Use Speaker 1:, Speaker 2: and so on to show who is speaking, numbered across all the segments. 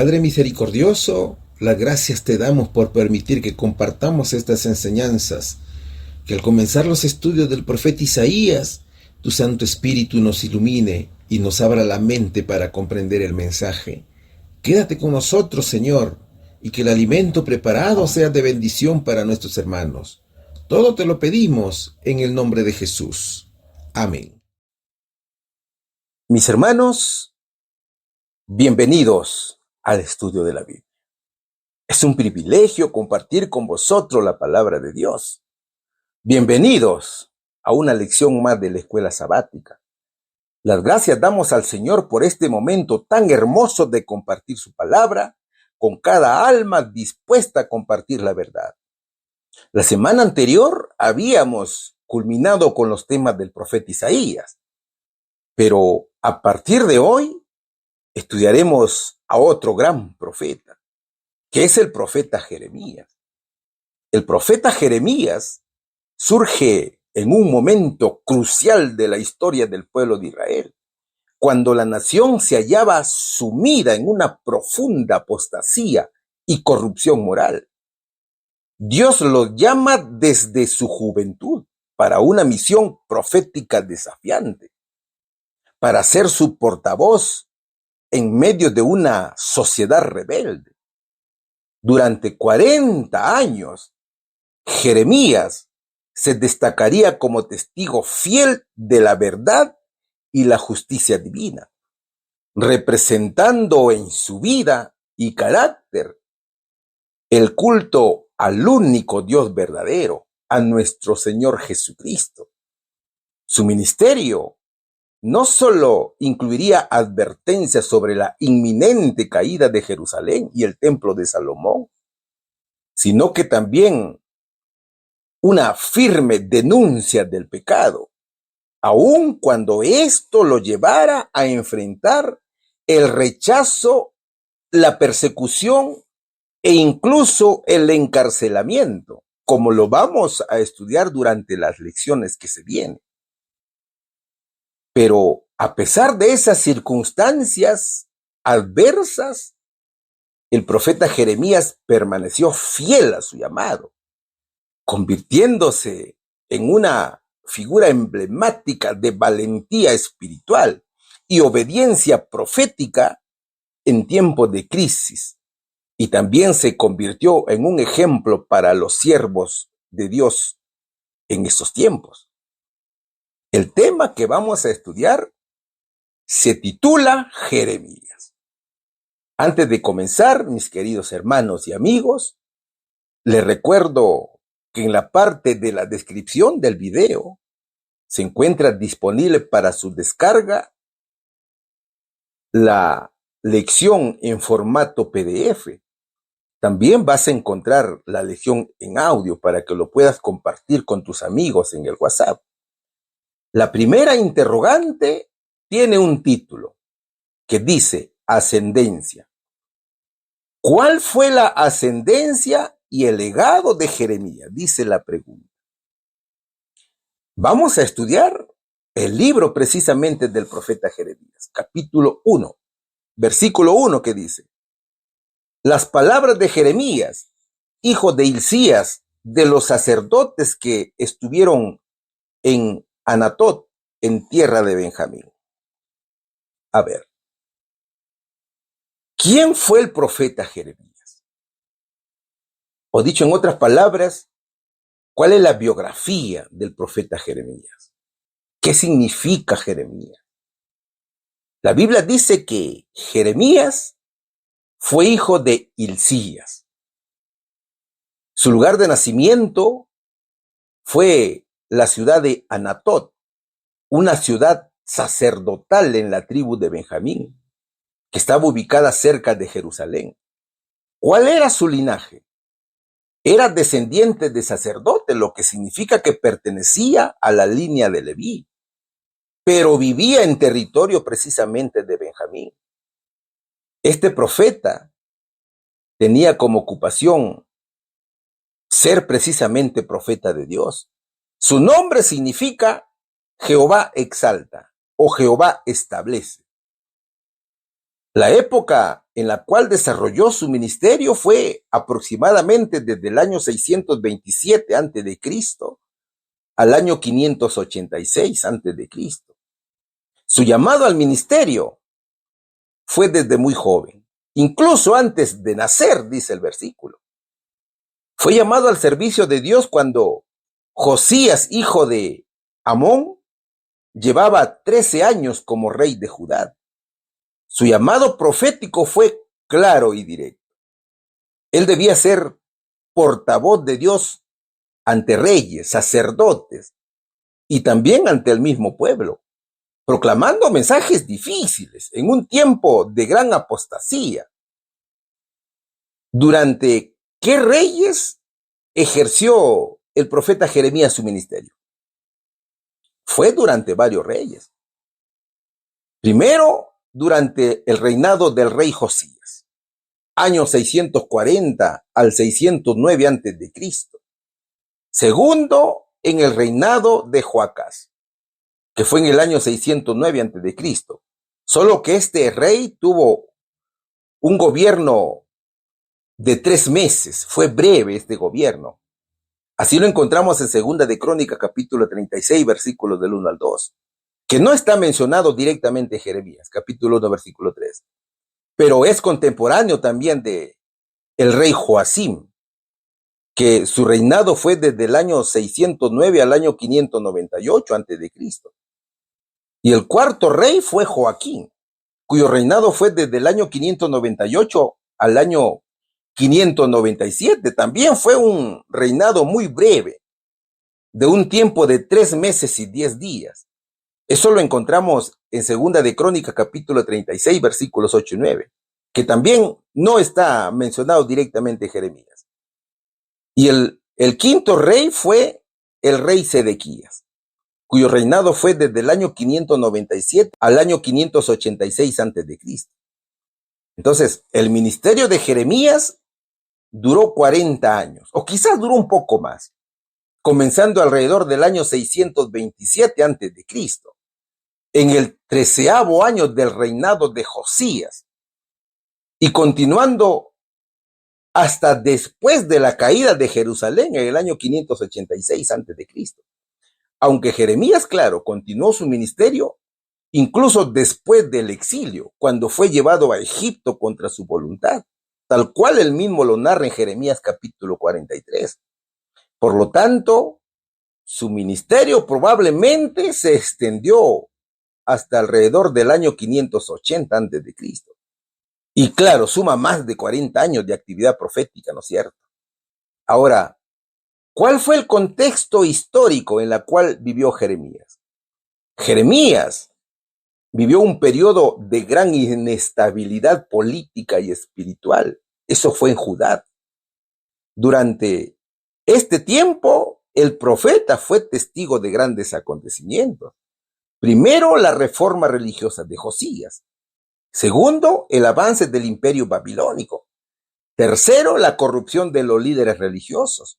Speaker 1: Padre misericordioso, las gracias te damos por permitir que compartamos estas enseñanzas, que al comenzar los estudios del profeta Isaías, tu Santo Espíritu nos ilumine y nos abra la mente para comprender el mensaje. Quédate con nosotros, Señor, y que el alimento preparado sea de bendición para nuestros hermanos. Todo te lo pedimos en el nombre de Jesús. Amén.
Speaker 2: Mis hermanos, bienvenidos al estudio de la Biblia. Es un privilegio compartir con vosotros la palabra de Dios. Bienvenidos a una lección más de la escuela sabática. Las gracias damos al Señor por este momento tan hermoso de compartir su palabra con cada alma dispuesta a compartir la verdad. La semana anterior habíamos culminado con los temas del profeta Isaías, pero a partir de hoy estudiaremos a otro gran profeta, que es el profeta Jeremías. El profeta Jeremías surge en un momento crucial de la historia del pueblo de Israel, cuando la nación se hallaba sumida en una profunda apostasía y corrupción moral. Dios lo llama desde su juventud para una misión profética desafiante, para ser su portavoz en medio de una sociedad rebelde. Durante 40 años, Jeremías se destacaría como testigo fiel de la verdad y la justicia divina, representando en su vida y carácter el culto al único Dios verdadero, a nuestro Señor Jesucristo. Su ministerio no solo incluiría advertencias sobre la inminente caída de Jerusalén y el templo de Salomón, sino que también una firme denuncia del pecado, aun cuando esto lo llevara a enfrentar el rechazo, la persecución e incluso el encarcelamiento, como lo vamos a estudiar durante las lecciones que se vienen. Pero a pesar de esas circunstancias adversas, el profeta Jeremías permaneció fiel a su llamado, convirtiéndose en una figura emblemática de valentía espiritual y obediencia profética en tiempos de crisis, y también se convirtió en un ejemplo para los siervos de Dios en esos tiempos. El tema que vamos a estudiar se titula Jeremías. Antes de comenzar, mis queridos hermanos y amigos, les recuerdo que en la parte de la descripción del video se encuentra disponible para su descarga la lección en formato PDF. También vas a encontrar la lección en audio para que lo puedas compartir con tus amigos en el WhatsApp. La primera interrogante tiene un título que dice ascendencia. ¿Cuál fue la ascendencia y el legado de Jeremías? Dice la pregunta. Vamos a estudiar el libro precisamente del profeta Jeremías, capítulo 1, versículo 1, que dice: las palabras de Jeremías, hijo de Hilcías, de los sacerdotes que estuvieron en Anatot, en tierra de Benjamín. A ver, ¿quién fue el profeta Jeremías? O dicho en otras palabras, ¿cuál es la biografía del profeta Jeremías? ¿Qué significa Jeremías? La Biblia dice que Jeremías fue hijo de Hilcías. Su lugar de nacimiento fue la ciudad de Anatot, una ciudad sacerdotal en la tribu de Benjamín, que estaba ubicada cerca de Jerusalén. ¿Cuál era su linaje? Era descendiente de sacerdote, lo que significa que pertenecía a la línea de Leví, pero vivía en territorio precisamente de Benjamín. Este profeta tenía como ocupación ser precisamente profeta de Dios. Su nombre significa Jehová exalta o Jehová establece. La época en la cual desarrolló su ministerio fue aproximadamente desde el año 627 a.C. al año 586 a.C. Su llamado al ministerio fue desde muy joven, incluso antes de nacer, dice el versículo. Fue llamado al servicio de Dios cuando Josías, hijo de Amón, llevaba 13 años como rey de Judá. Su llamado profético fue claro y directo. Él debía ser portavoz de Dios ante reyes, sacerdotes y también ante el mismo pueblo, proclamando mensajes difíciles en un tiempo de gran apostasía. ¿Durante qué reyes ejerció el profeta Jeremías su ministerio? Fue durante varios reyes. Primero, durante el reinado del rey Josías, años 640 al 609 a.C. Segundo, en el reinado de Joacás, que fue en el año 609 a.C. Solo que este rey tuvo un gobierno de 3 meses, fue breve este gobierno. Así lo encontramos en Segunda de Crónicas, capítulo 36, versículos del 1 al 2, que no está mencionado directamente en Jeremías, capítulo 1, versículo 3, pero es contemporáneo también de el rey Joacim, que su reinado fue desde el año 609 al año 598 a.C. Y el cuarto rey fue Joaquín, cuyo reinado fue desde el año 598 al año 597. También fue un reinado muy breve, de un tiempo de 3 meses y 10 días. Eso lo encontramos en Segunda de Crónicas, capítulo 36, versículos 8 y 9, que también no está mencionado directamente en Jeremías. Y el quinto rey fue el rey Sedequías, cuyo reinado fue desde el año 597 al año 586 a.C. Entonces, el ministerio de Jeremías duró 40 años, o quizás duró un poco más, comenzando alrededor del año 627 a.C., en el 13º año del reinado de Josías, y continuando hasta después de la caída de Jerusalén en el año 586 a.C. Aunque Jeremías, claro, continuó su ministerio incluso después del exilio, cuando fue llevado a Egipto contra su voluntad, tal cual él mismo lo narra en Jeremías capítulo 43. Por lo tanto, su ministerio probablemente se extendió hasta alrededor del año 580 a.C. Y claro, suma más de 40 años de actividad profética, ¿no es cierto? Ahora, ¿cuál fue el contexto histórico en el cual vivió Jeremías? Jeremías vivió un periodo de gran inestabilidad política y espiritual. Eso fue en Judá. Durante este tiempo, el profeta fue testigo de grandes acontecimientos. Primero, la reforma religiosa de Josías. Segundo, el avance del imperio babilónico. Tercero, la corrupción de los líderes religiosos.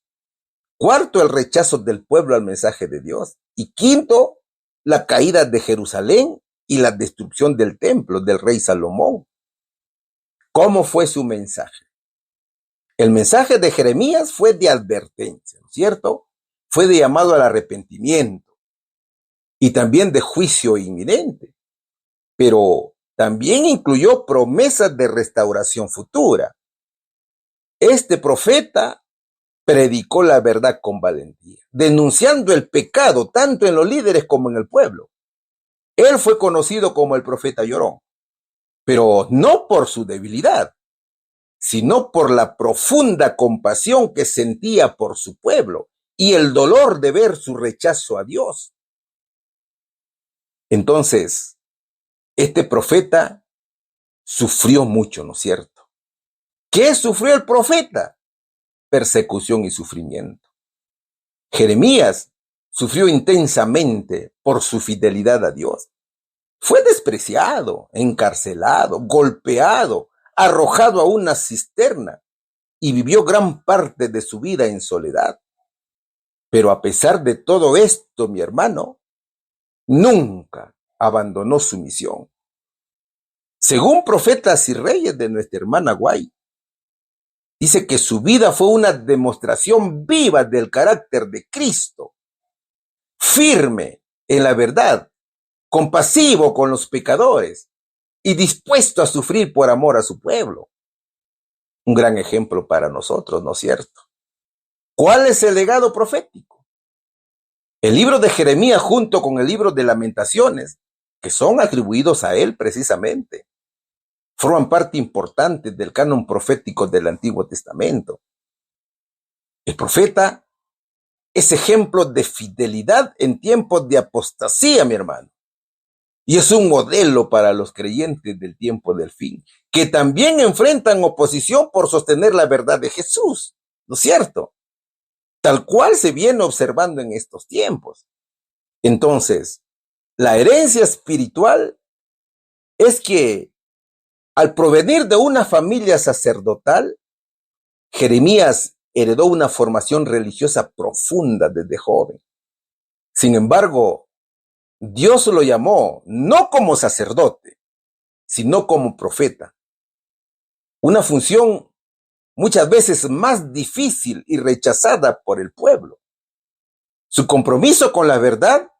Speaker 2: Cuarto, el rechazo del pueblo al mensaje de Dios. Y quinto, la caída de Jerusalén y la destrucción del templo del rey Salomón. ¿Cómo fue su mensaje? El mensaje de Jeremías fue de advertencia, ¿no es cierto? Fue de llamado al arrepentimiento y también de juicio inminente, pero también incluyó promesas de restauración futura. Este profeta predicó la verdad con valentía, denunciando el pecado tanto en los líderes como en el pueblo. Él fue conocido como el profeta llorón, pero no por su debilidad, sino por la profunda compasión que sentía por su pueblo y el dolor de ver su rechazo a Dios. Entonces, este profeta sufrió mucho, ¿no es cierto? ¿Qué sufrió el profeta? Persecución y sufrimiento. Jeremías sufrió intensamente por su fidelidad a Dios. Fue despreciado, encarcelado, golpeado, arrojado a una cisterna y vivió gran parte de su vida en soledad. Pero a pesar de todo esto, mi hermano, nunca abandonó su misión. Según Profetas y Reyes de nuestra hermana Guay, dice que su vida fue una demostración viva del carácter de Cristo, firme en la verdad, compasivo con los pecadores y dispuesto a sufrir por amor a su pueblo. Un gran ejemplo para nosotros, ¿no es cierto? ¿Cuál es el legado profético? El libro de Jeremías junto con el libro de Lamentaciones, que son atribuidos a él precisamente, forman parte importante del canon profético del Antiguo Testamento. El profeta es ejemplo de fidelidad en tiempos de apostasía, mi hermano. Y es un modelo para los creyentes del tiempo del fin, que también enfrentan oposición por sostener la verdad de Jesús, ¿no es cierto? Tal cual se viene observando en estos tiempos. Entonces, la herencia espiritual es que al provenir de una familia sacerdotal, Jeremías heredó una formación religiosa profunda desde joven. Sin embargo, Dios lo llamó no como sacerdote, sino como profeta. Una función muchas veces más difícil y rechazada por el pueblo. Su compromiso con la verdad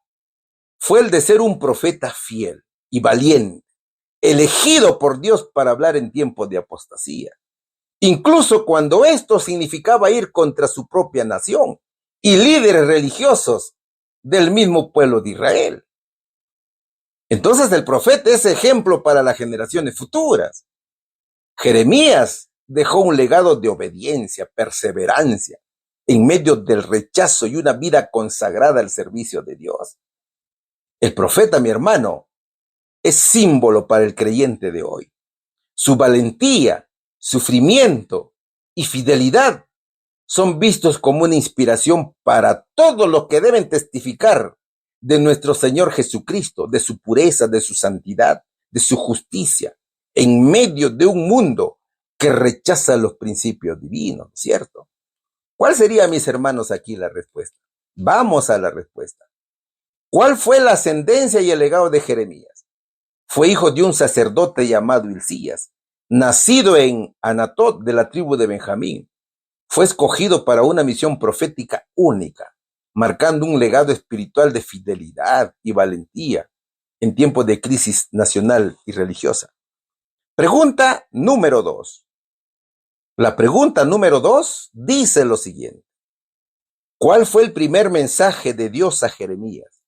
Speaker 2: fue el de ser un profeta fiel y valiente, elegido por Dios para hablar en tiempos de apostasía, incluso cuando esto significaba ir contra su propia nación y líderes religiosos del mismo pueblo de Israel. Entonces el profeta es ejemplo para las generaciones futuras. Jeremías dejó un legado de obediencia, perseverancia, en medio del rechazo y una vida consagrada al servicio de Dios. El profeta, mi hermano, es símbolo para el creyente de hoy. Su valentía, sufrimiento y fidelidad son vistos como una inspiración para todos los que deben testificar de nuestro Señor Jesucristo, de su pureza, de su santidad, de su justicia, en medio de un mundo que rechaza los principios divinos, ¿cierto? ¿Cuál sería, mis hermanos, aquí la respuesta? Vamos a la respuesta. ¿Cuál fue la ascendencia y el legado de Jeremías? Fue hijo de un sacerdote llamado Hilcías, nacido en Anatot de la tribu de Benjamín. Fue escogido para una misión profética única, marcando un legado espiritual de fidelidad y valentía en tiempos de crisis nacional y religiosa. Pregunta número 2. La pregunta número 2 dice lo siguiente. ¿Cuál fue el primer mensaje de Dios a Jeremías?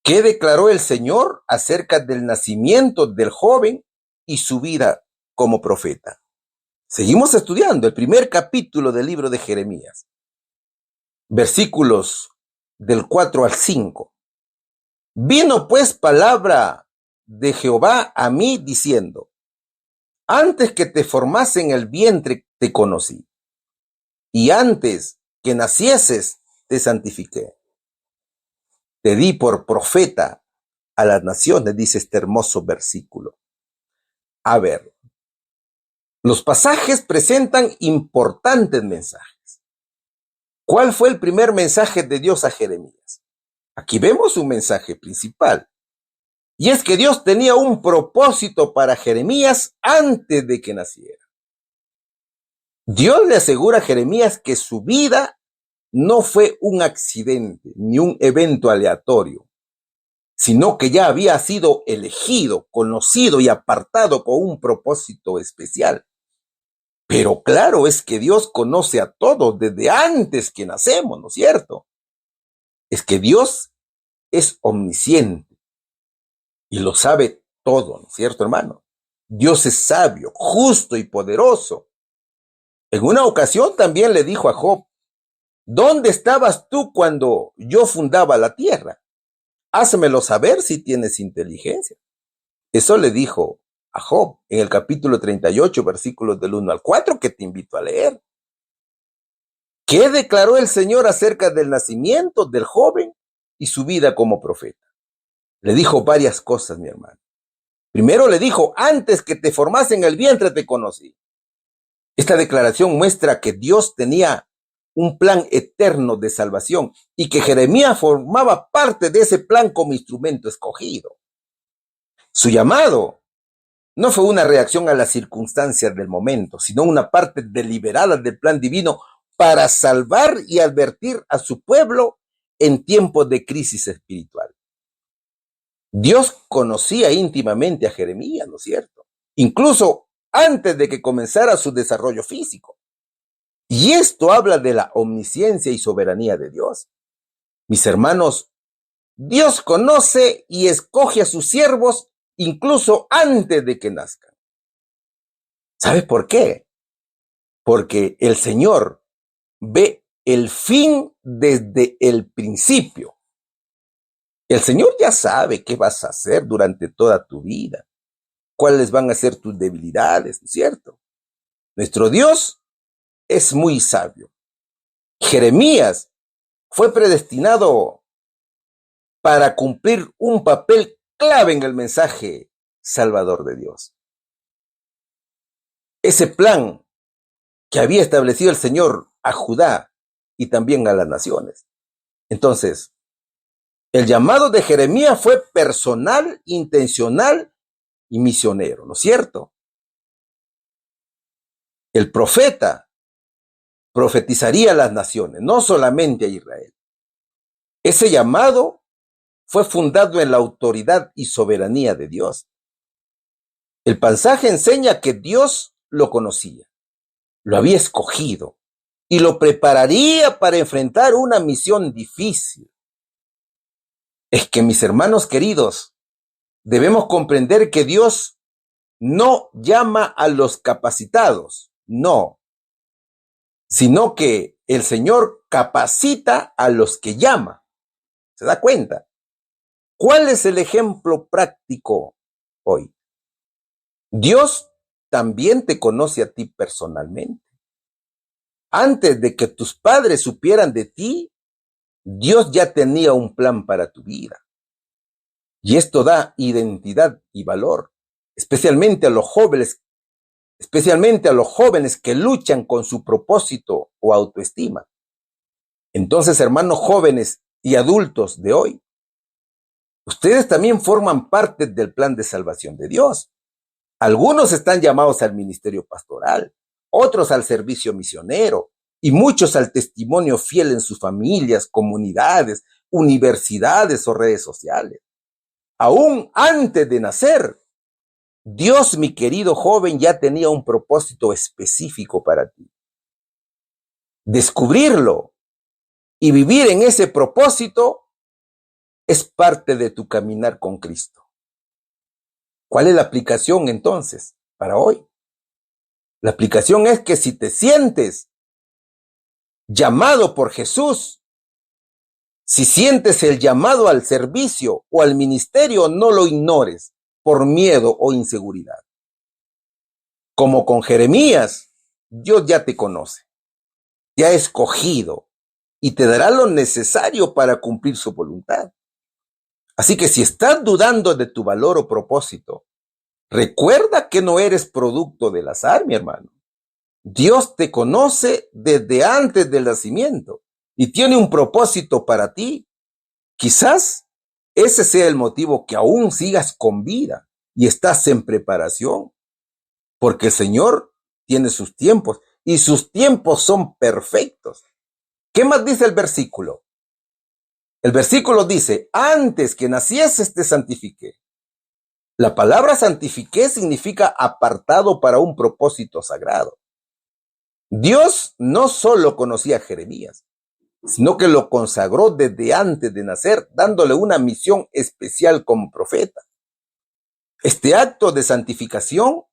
Speaker 2: ¿Qué declaró el Señor acerca del nacimiento del joven y su vida como profeta? Seguimos estudiando el primer capítulo del libro de Jeremías. Versículos del 4 al 5. Vino pues palabra de Jehová a mí diciendo, antes que te formase en el vientre te conocí, y antes que nacieses te santifiqué. Te di por profeta a las naciones, dice este hermoso versículo. A ver, los pasajes presentan importantes mensajes. ¿Cuál fue el primer mensaje de Dios a Jeremías? Aquí vemos un mensaje principal. Y es que Dios tenía un propósito para Jeremías antes de que naciera. Dios le asegura a Jeremías que su vida no fue un accidente ni un evento aleatorio, sino que ya había sido elegido, conocido y apartado con un propósito especial. Pero claro, es que Dios conoce a todos desde antes que nacemos, ¿no es cierto? Es que Dios es omnisciente y lo sabe todo, ¿no es cierto, hermano? Dios es sabio, justo y poderoso. En una ocasión también le dijo a Job, ¿dónde estabas tú cuando yo fundaba la tierra? Házmelo saber si tienes inteligencia. Eso le dijo a Job en el capítulo 38, versículos del 1 al 4, que te invito a leer. ¿Qué declaró el Señor acerca del nacimiento del joven y su vida como profeta? Le dijo varias cosas, mi hermano. Primero le dijo, antes que te formase en el vientre te conocí. Esta declaración muestra que Dios tenía un plan eterno de salvación y que Jeremías formaba parte de ese plan como instrumento escogido. Su llamado No fue una reacción a las circunstancias del momento, sino una parte deliberada del plan divino para salvar y advertir a su pueblo en tiempos de crisis espiritual. Dios conocía íntimamente a Jeremías, ¿no es cierto? Incluso antes de que comenzara su desarrollo físico. Y esto habla de la omnisciencia y soberanía de Dios. Mis hermanos, Dios conoce y escoge a sus siervos incluso antes de que nazcan. ¿Sabes por qué? Porque el Señor ve el fin desde el principio. El Señor ya sabe qué vas a hacer durante toda tu vida, cuáles van a ser tus debilidades, ¿no es cierto? Nuestro Dios es muy sabio. Jeremías fue predestinado para cumplir un papel clave en el mensaje salvador de Dios. Ese plan que había establecido el Señor a Judá y también a las naciones. Entonces, el llamado de Jeremías fue personal, intencional y misionero, ¿no es cierto? El profeta profetizaría a las naciones, no solamente a Israel. Ese llamado fue fundado en la autoridad y soberanía de Dios. El pasaje enseña que Dios lo conocía, lo había escogido y lo prepararía para enfrentar una misión difícil. Es que, mis hermanos queridos, debemos comprender que Dios no llama a los capacitados, no, sino que el Señor capacita a los que llama. ¿Se da cuenta? ¿Cuál es el ejemplo práctico hoy? Dios también te conoce a ti personalmente. Antes de que tus padres supieran de ti, Dios ya tenía un plan para tu vida. Y esto da identidad y valor, especialmente a los jóvenes que luchan con su propósito o autoestima. Entonces, hermanos jóvenes y adultos de hoy, ustedes también forman parte del plan de salvación de Dios. Algunos están llamados al ministerio pastoral, otros al servicio misionero y muchos al testimonio fiel en sus familias, comunidades, universidades o redes sociales. Aún antes de nacer, Dios, mi querido joven, ya tenía un propósito específico para ti. Descubrirlo y vivir en ese propósito es parte de tu caminar con Cristo. ¿Cuál es la aplicación entonces para hoy? La aplicación es que si te sientes llamado por Jesús, si sientes el llamado al servicio o al ministerio, no lo ignores por miedo o inseguridad. Como con Jeremías, Dios ya te conoce, te ha escogido y te dará lo necesario para cumplir su voluntad. Así que si estás dudando de tu valor o propósito, recuerda que no eres producto del azar, mi hermano. Dios te conoce desde antes del nacimiento y tiene un propósito para ti. Quizás ese sea el motivo que aún sigas con vida y estás en preparación, porque el Señor tiene sus tiempos y sus tiempos son perfectos. ¿Qué más dice el versículo? El versículo dice, antes que nacieses te santifiqué. La palabra santifiqué significa apartado para un propósito sagrado. Dios no solo conocía a Jeremías, sino que lo consagró desde antes de nacer, dándole una misión especial como profeta. Este acto de santificación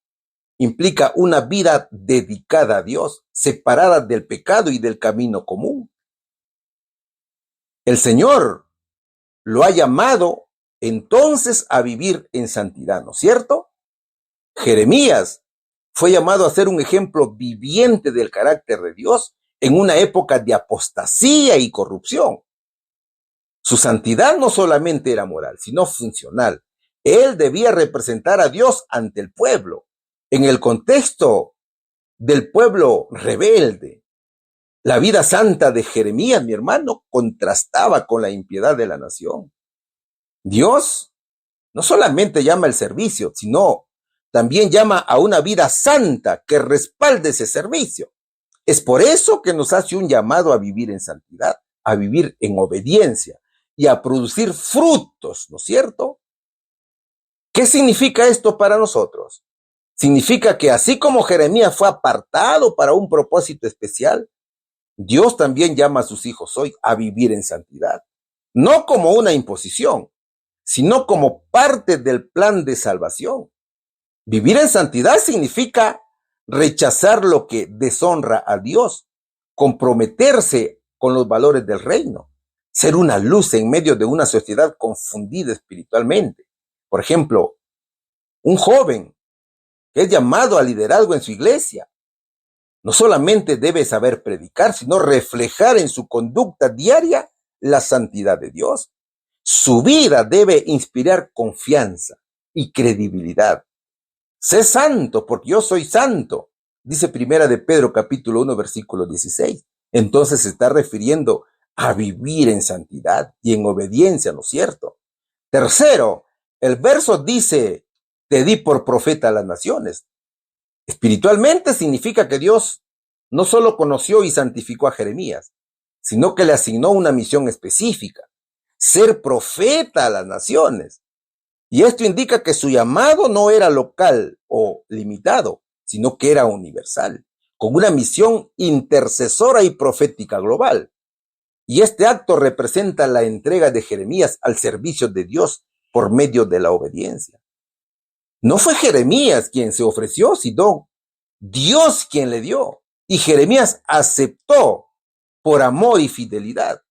Speaker 2: implica una vida dedicada a Dios, separada del pecado y del camino común. El Señor lo ha llamado entonces a vivir en santidad, ¿no es cierto? Jeremías fue llamado a ser un ejemplo viviente del carácter de Dios en una época de apostasía y corrupción. Su santidad no solamente era moral, sino funcional. Él debía representar a Dios ante el pueblo, en el contexto del pueblo rebelde. La vida santa de Jeremías, mi hermano, contrastaba con la impiedad de la nación. Dios no solamente llama al servicio, sino también llama a una vida santa que respalde ese servicio. Es por eso que nos hace un llamado a vivir en santidad, a vivir en obediencia y a producir frutos, ¿no es cierto? ¿Qué significa esto para nosotros? Significa que así como Jeremías fue apartado para un propósito especial, Dios también llama a sus hijos hoy a vivir en santidad, no como una imposición, sino como parte del plan de salvación. Vivir en santidad significa rechazar lo que deshonra a Dios, comprometerse con los valores del reino, ser una luz en medio de una sociedad confundida espiritualmente. Por ejemplo, un joven que es llamado a liderazgo en su iglesia, no solamente debe saber predicar, sino reflejar en su conducta diaria la santidad de Dios. Su vida debe inspirar confianza y credibilidad. Sé santo porque yo soy santo, dice Primera de Pedro capítulo 1 versículo 16. Entonces se está refiriendo a vivir en santidad y en obediencia, ¿no es cierto? Tercero, el verso dice, te di por profeta a las naciones. Espiritualmente significa que Dios no solo conoció y santificó a Jeremías, sino que le asignó una misión específica, ser profeta a las naciones. Y esto indica que su llamado no era local o limitado, sino que era universal, con una misión intercesora y profética global. Y este acto representa la entrega de Jeremías al servicio de Dios por medio de la obediencia. No fue Jeremías quien se ofreció, sino Dios quien le dio. Y Jeremías aceptó por amor y fidelidad.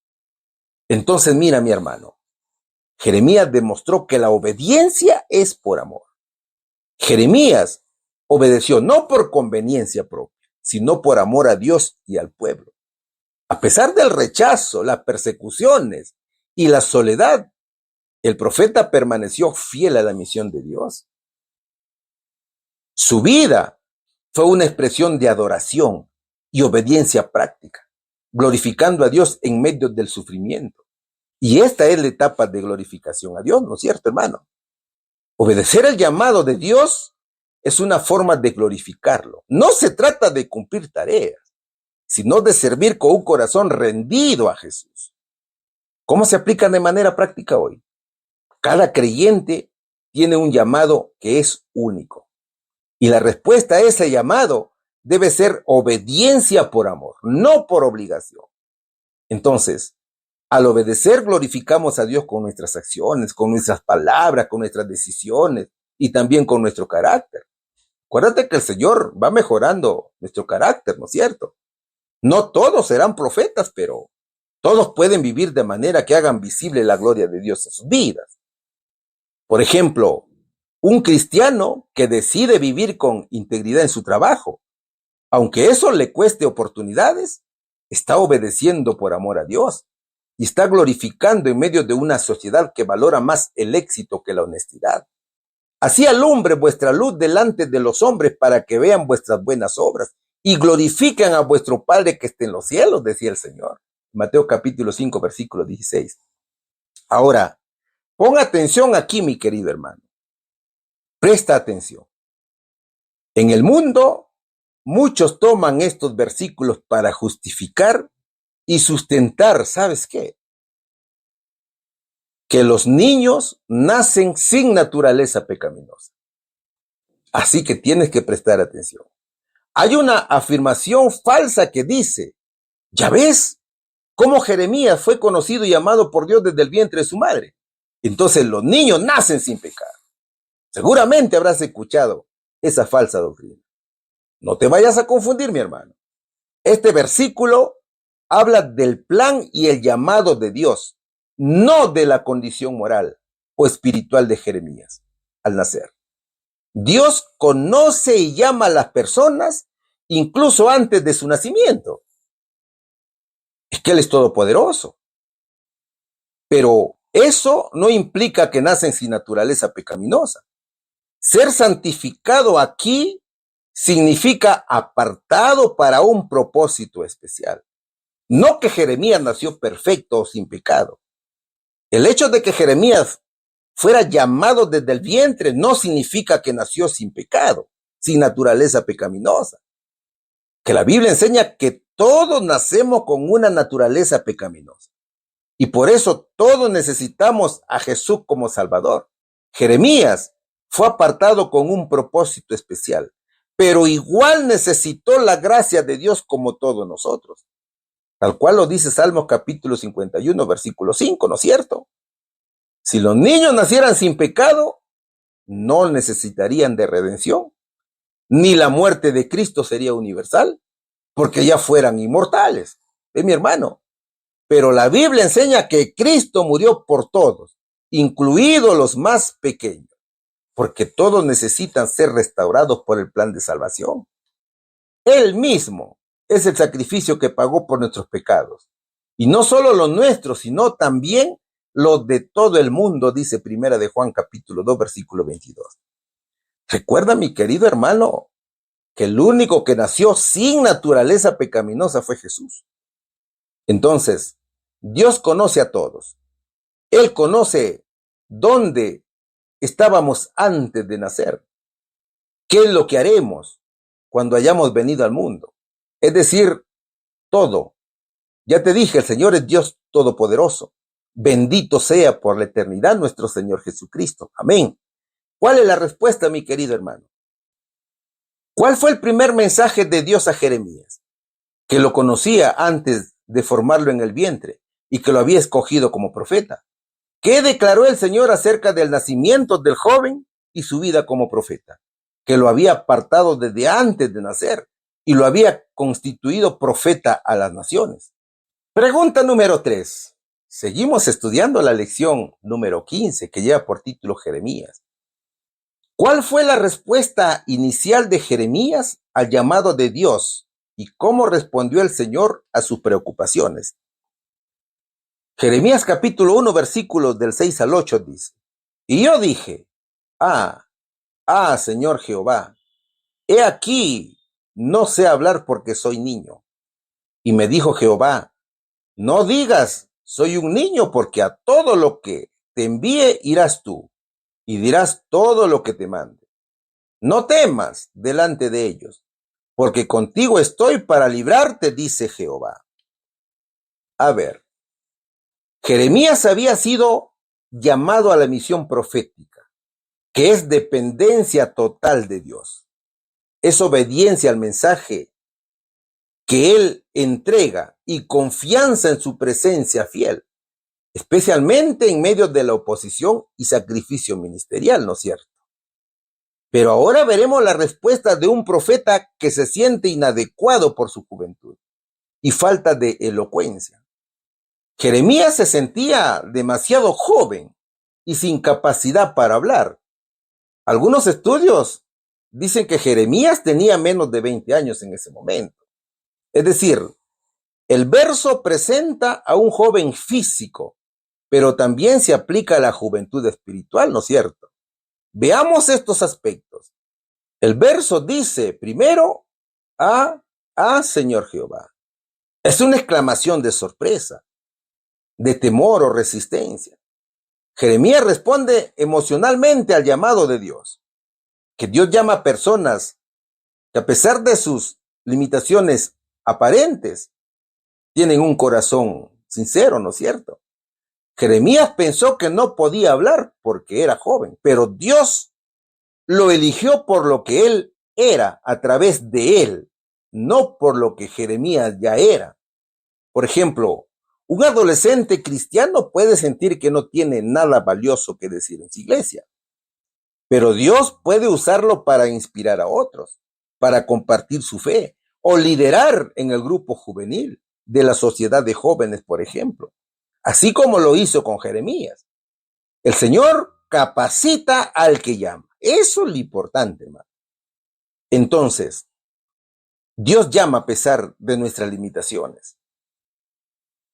Speaker 2: Entonces, mira, mi hermano, Jeremías demostró que la obediencia es por amor. Jeremías obedeció no por conveniencia propia, sino por amor a Dios y al pueblo. A pesar del rechazo, las persecuciones y la soledad, el profeta permaneció fiel a la misión de Dios. Su vida fue una expresión de adoración y obediencia práctica, glorificando a Dios en medio del sufrimiento. Y esta es la etapa de glorificación a Dios, ¿no es cierto, hermano? Obedecer el llamado de Dios es una forma de glorificarlo. No se trata de cumplir tareas, sino de servir con un corazón rendido a Jesús. ¿Cómo se aplica de manera práctica hoy? Cada creyente tiene un llamado que es único. Y la respuesta a ese llamado debe ser obediencia por amor, no por obligación. Entonces, al obedecer glorificamos a Dios con nuestras acciones, con nuestras palabras, con nuestras decisiones y también con nuestro carácter. Acuérdate que el Señor va mejorando nuestro carácter, ¿no es cierto? No todos serán profetas, pero todos pueden vivir de manera que hagan visible la gloria de Dios en sus vidas. Por ejemplo, un cristiano que decide vivir con integridad en su trabajo, aunque eso le cueste oportunidades, está obedeciendo por amor a Dios y está glorificando en medio de una sociedad que valora más el éxito que la honestidad. Así alumbre vuestra luz delante de los hombres para que vean vuestras buenas obras y glorifiquen a vuestro Padre que está en los cielos, decía el Señor. Mateo capítulo 5, versículo 16. Ahora, pon atención aquí, mi querido hermano. Presta atención. En el mundo, muchos toman estos versículos para justificar y sustentar, ¿sabes qué? Que los niños nacen sin naturaleza pecaminosa. Así que tienes que prestar atención. Hay una afirmación falsa que dice, ¿ya ves cómo Jeremías fue conocido y llamado por Dios desde el vientre de su madre? Entonces los niños nacen sin pecado. Seguramente habrás escuchado esa falsa doctrina. No te vayas a confundir, mi hermano. Este versículo habla del plan y el llamado de Dios, no de la condición moral o espiritual de Jeremías al nacer. Dios conoce y llama a las personas incluso antes de su nacimiento. Es que Él es todopoderoso. Pero eso no implica que nacen sin naturaleza pecaminosa. Ser santificado aquí significa apartado para un propósito especial. No que Jeremías nació perfecto o sin pecado. El hecho de que Jeremías fuera llamado desde el vientre, no significa que nació sin pecado, sin naturaleza pecaminosa. Que la Biblia enseña que todos nacemos con una naturaleza pecaminosa. Y por eso todos necesitamos a Jesús como Salvador. Jeremías fue apartado con un propósito especial, pero igual necesitó la gracia de Dios como todos nosotros. Tal cual lo dice Salmos capítulo 51, versículo 5, ¿no es cierto? Si los niños nacieran sin pecado, no necesitarían de redención, ni la muerte de Cristo sería universal, porque ya fueran inmortales. ¿Ve, mi hermano? Pero la Biblia enseña que Cristo murió por todos, incluidos los más pequeños, porque todos necesitan ser restaurados por el plan de salvación. Él mismo es el sacrificio que pagó por nuestros pecados. Y no solo los nuestros, sino también los de todo el mundo, dice Primera de Juan capítulo 2, versículo 22. Recuerda, mi querido hermano, que el único que nació sin naturaleza pecaminosa fue Jesús. Entonces, Dios conoce a todos. Él conoce dónde estábamos antes de nacer. ¿Qué es lo que haremos cuando hayamos venido al mundo? Es decir, todo. Ya te dije, el Señor es Dios todopoderoso. Bendito sea por la eternidad nuestro Señor Jesucristo. Amén. ¿Cuál es la respuesta, mi querido hermano? ¿Cuál fue el primer mensaje de Dios a Jeremías? Que lo conocía antes de formarlo en el vientre y que lo había escogido como profeta. ¿Qué declaró el Señor acerca del nacimiento del joven y su vida como profeta? Que lo había apartado desde antes de nacer y lo había constituido profeta a las naciones. Pregunta número 3. Seguimos estudiando la lección número 15 que lleva por título Jeremías. ¿Cuál fue la respuesta inicial de Jeremías al llamado de Dios y cómo respondió el Señor a sus preocupaciones? Jeremías capítulo 1, versículos del 6 al 8 dice: Y yo dije, Señor Jehová, he aquí, no sé hablar porque soy niño. Y me dijo Jehová, no digas, soy un niño, porque a todo lo que te envíe irás tú, y dirás todo lo que te mande. No temas delante de ellos, porque contigo estoy para librarte, dice Jehová. A ver, Jeremías había sido llamado a la misión profética, que es dependencia total de Dios. Es obediencia al mensaje que Él entrega y confianza en su presencia fiel, especialmente en medio de la oposición y sacrificio ministerial, ¿no es cierto? Pero ahora veremos la respuesta de un profeta que se siente inadecuado por su juventud y falta de elocuencia. Jeremías se sentía demasiado joven y sin capacidad para hablar. Algunos estudios dicen que Jeremías tenía menos de 20 años en ese momento. Es decir, el verso presenta a un joven físico, pero también se aplica a la juventud espiritual, ¿no es cierto? Veamos estos aspectos. El verso dice primero, Señor Jehová. Es una exclamación de sorpresa, de temor o resistencia. Jeremías responde emocionalmente al llamado de Dios, que Dios llama a personas que a pesar de sus limitaciones aparentes, tienen un corazón sincero, ¿no es cierto? Jeremías pensó que no podía hablar porque era joven, pero Dios lo eligió por lo que él era a través de él, no por lo que Jeremías ya era. Por ejemplo, un adolescente cristiano puede sentir que no tiene nada valioso que decir en su iglesia, pero Dios puede usarlo para inspirar a otros, para compartir su fe o liderar en el grupo juvenil de la sociedad de jóvenes, por ejemplo, así como lo hizo con Jeremías. El Señor capacita al que llama. Eso es lo importante, hermano. Entonces, Dios llama a pesar de nuestras limitaciones.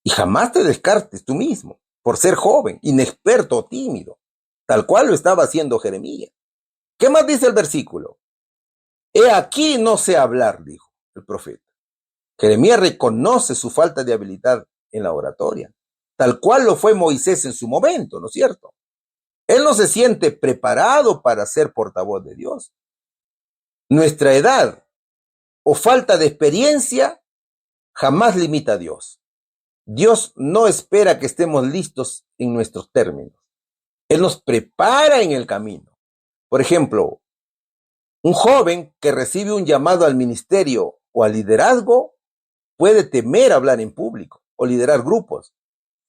Speaker 2: Y jamás te descartes tú mismo por ser joven, inexperto o tímido, tal cual lo estaba haciendo Jeremías. ¿Qué más dice el versículo? He aquí no sé hablar, dijo el profeta. Jeremías reconoce su falta de habilidad en la oratoria, tal cual lo fue Moisés en su momento, ¿no es cierto? Él no se siente preparado para ser portavoz de Dios. Nuestra edad o falta de experiencia jamás limita a Dios. Dios no espera que estemos listos en nuestros términos. Él nos prepara en el camino. Por ejemplo, un joven que recibe un llamado al ministerio o al liderazgo puede temer hablar en público o liderar grupos.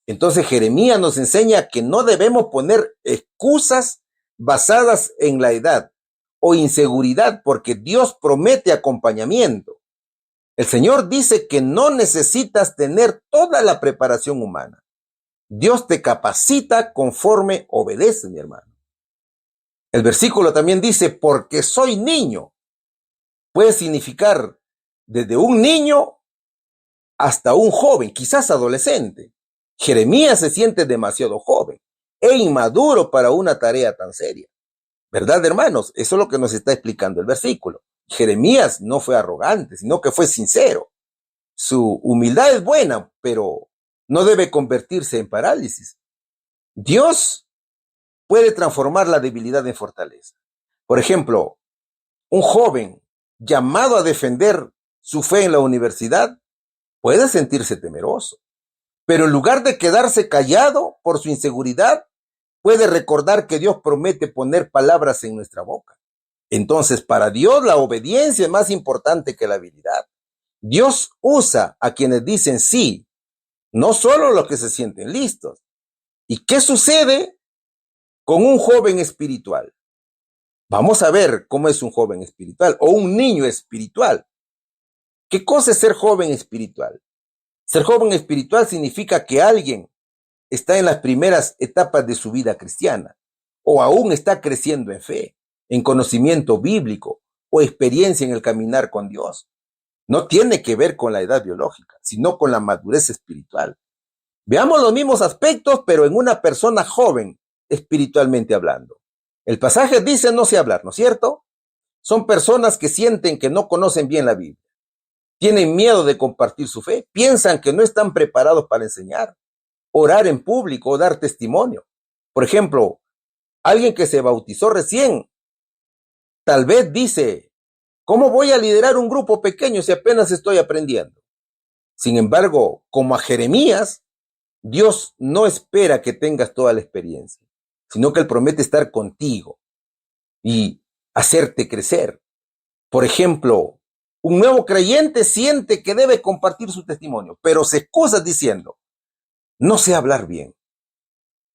Speaker 2: Entonces Jeremías nos enseña que no debemos poner excusas basadas en la edad o inseguridad, porque Dios promete acompañamiento. El Señor dice que no necesitas tener toda la preparación humana. Dios te capacita conforme obedeces, mi hermano. El versículo también dice, porque soy niño. Puede significar desde un niño hasta un joven, quizás adolescente. Jeremías se siente demasiado joven e inmaduro para una tarea tan seria. ¿Verdad, hermanos? Eso es lo que nos está explicando el versículo. Jeremías no fue arrogante, sino que fue sincero. Su humildad es buena, pero no debe convertirse en parálisis. Dios puede transformar la debilidad en fortaleza. Por ejemplo, un joven llamado a defender su fe en la universidad puede sentirse temeroso, pero en lugar de quedarse callado por su inseguridad, puede recordar que Dios promete poner palabras en nuestra boca. Entonces, para Dios la obediencia es más importante que la habilidad. Dios usa a quienes dicen sí, no solo los que se sienten listos. ¿Y qué sucede con un joven espiritual? Vamos a ver cómo es un joven espiritual o un niño espiritual. ¿Qué cosa es ser joven espiritual? Ser joven espiritual significa que alguien está en las primeras etapas de su vida cristiana o aún está creciendo en fe, en conocimiento bíblico o experiencia en el caminar con Dios. No tiene que ver con la edad biológica, sino con la madurez espiritual. Veamos los mismos aspectos, pero en una persona joven, espiritualmente hablando. El pasaje dice no sé hablar, ¿no es cierto? Son personas que sienten que no conocen bien la Biblia. Tienen miedo de compartir su fe. Piensan que no están preparados para enseñar, orar en público o dar testimonio. Por ejemplo, alguien que se bautizó recién, tal vez dice, ¿cómo voy a liderar un grupo pequeño si apenas estoy aprendiendo? Sin embargo, como a Jeremías, Dios no espera que tengas toda la experiencia, sino que Él promete estar contigo y hacerte crecer. Por ejemplo, un nuevo creyente siente que debe compartir su testimonio, pero se excusa diciendo, no sé hablar bien.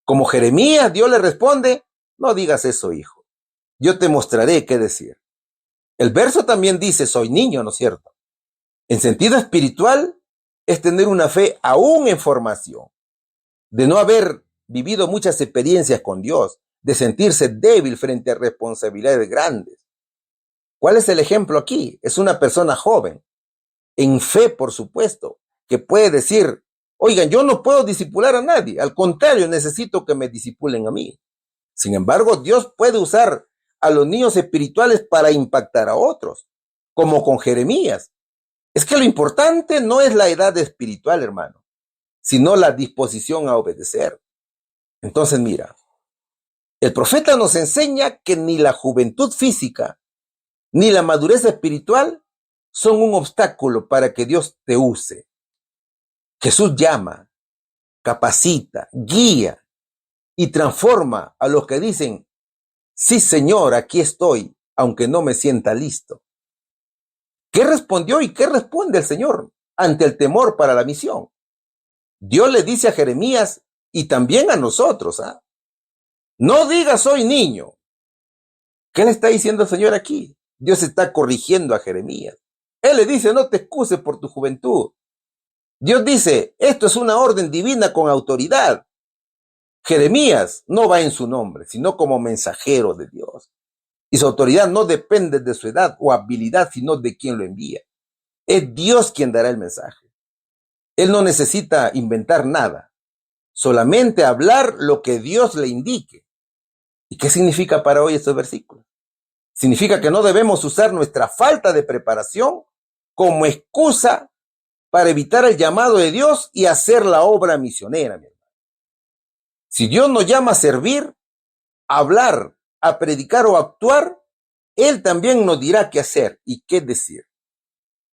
Speaker 2: Como Jeremías, Dios le responde, no digas eso, hijo. Yo te mostraré qué decir. El verso también dice, soy niño, ¿no es cierto? En sentido espiritual, es tener una fe aún en formación, de no haber vivido muchas experiencias con Dios, de sentirse débil frente a responsabilidades grandes. ¿Cuál es el ejemplo aquí? Es una persona joven, en fe, por supuesto, que puede decir, oigan, yo no puedo discipular a nadie, al contrario, necesito que me discipulen a mí. Sin embargo, Dios puede usar a los niños espirituales para impactar a otros, como con Jeremías. Es que lo importante no es la edad espiritual, hermano, sino la disposición a obedecer. Entonces, mira, el profeta nos enseña que ni la juventud física ni la madurez espiritual son un obstáculo para que Dios te use. Jesús llama, capacita, guía y transforma a los que dicen, sí, Señor, aquí estoy, aunque no me sienta listo. ¿Qué respondió y qué responde el Señor ante el temor para la misión? Dios le dice a Jeremías y también a nosotros, no digas soy niño. ¿Qué le está diciendo el Señor aquí? Dios está corrigiendo a Jeremías. Él le dice, no te excuses por tu juventud. Dios dice, esto es una orden divina con autoridad. Jeremías no va en su nombre, sino como mensajero de Dios. Y su autoridad no depende de su edad o habilidad, sino de quien lo envía. Es Dios quien dará el mensaje. Él no necesita inventar nada, solamente hablar lo que Dios le indique. ¿Y qué significa para hoy estos versículos? Significa que no debemos usar nuestra falta de preparación como excusa para evitar el llamado de Dios y hacer la obra misionera, mi hermano. Si Dios nos llama a servir, hablar, a predicar o actuar, Él también nos dirá qué hacer y qué decir.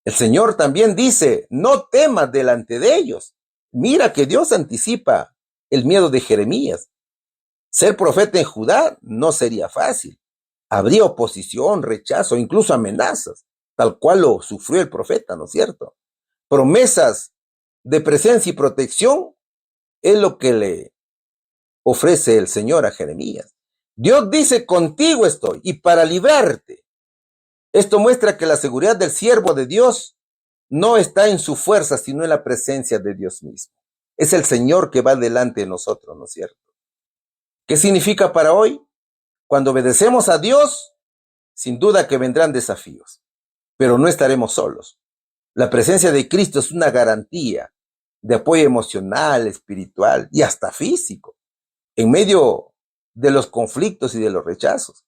Speaker 2: El Señor también dice, no temas delante de ellos. Mira que Dios anticipa el miedo de Jeremías. Ser profeta en Judá no sería fácil. Habría oposición, rechazo, incluso amenazas, tal cual lo sufrió el profeta, ¿no es cierto? Promesas de presencia y protección es lo que le ofrece el Señor a Jeremías. Dios dice, contigo estoy y para librarte. Esto muestra que la seguridad del siervo de Dios no está en su fuerza, sino en la presencia de Dios mismo. Es el Señor que va delante de nosotros, ¿no es cierto? ¿Qué significa para hoy? Cuando obedecemos a Dios, sin duda que vendrán desafíos, pero no estaremos solos. La presencia de Cristo es una garantía de apoyo emocional, espiritual y hasta físico, en medio de los conflictos y de los rechazos.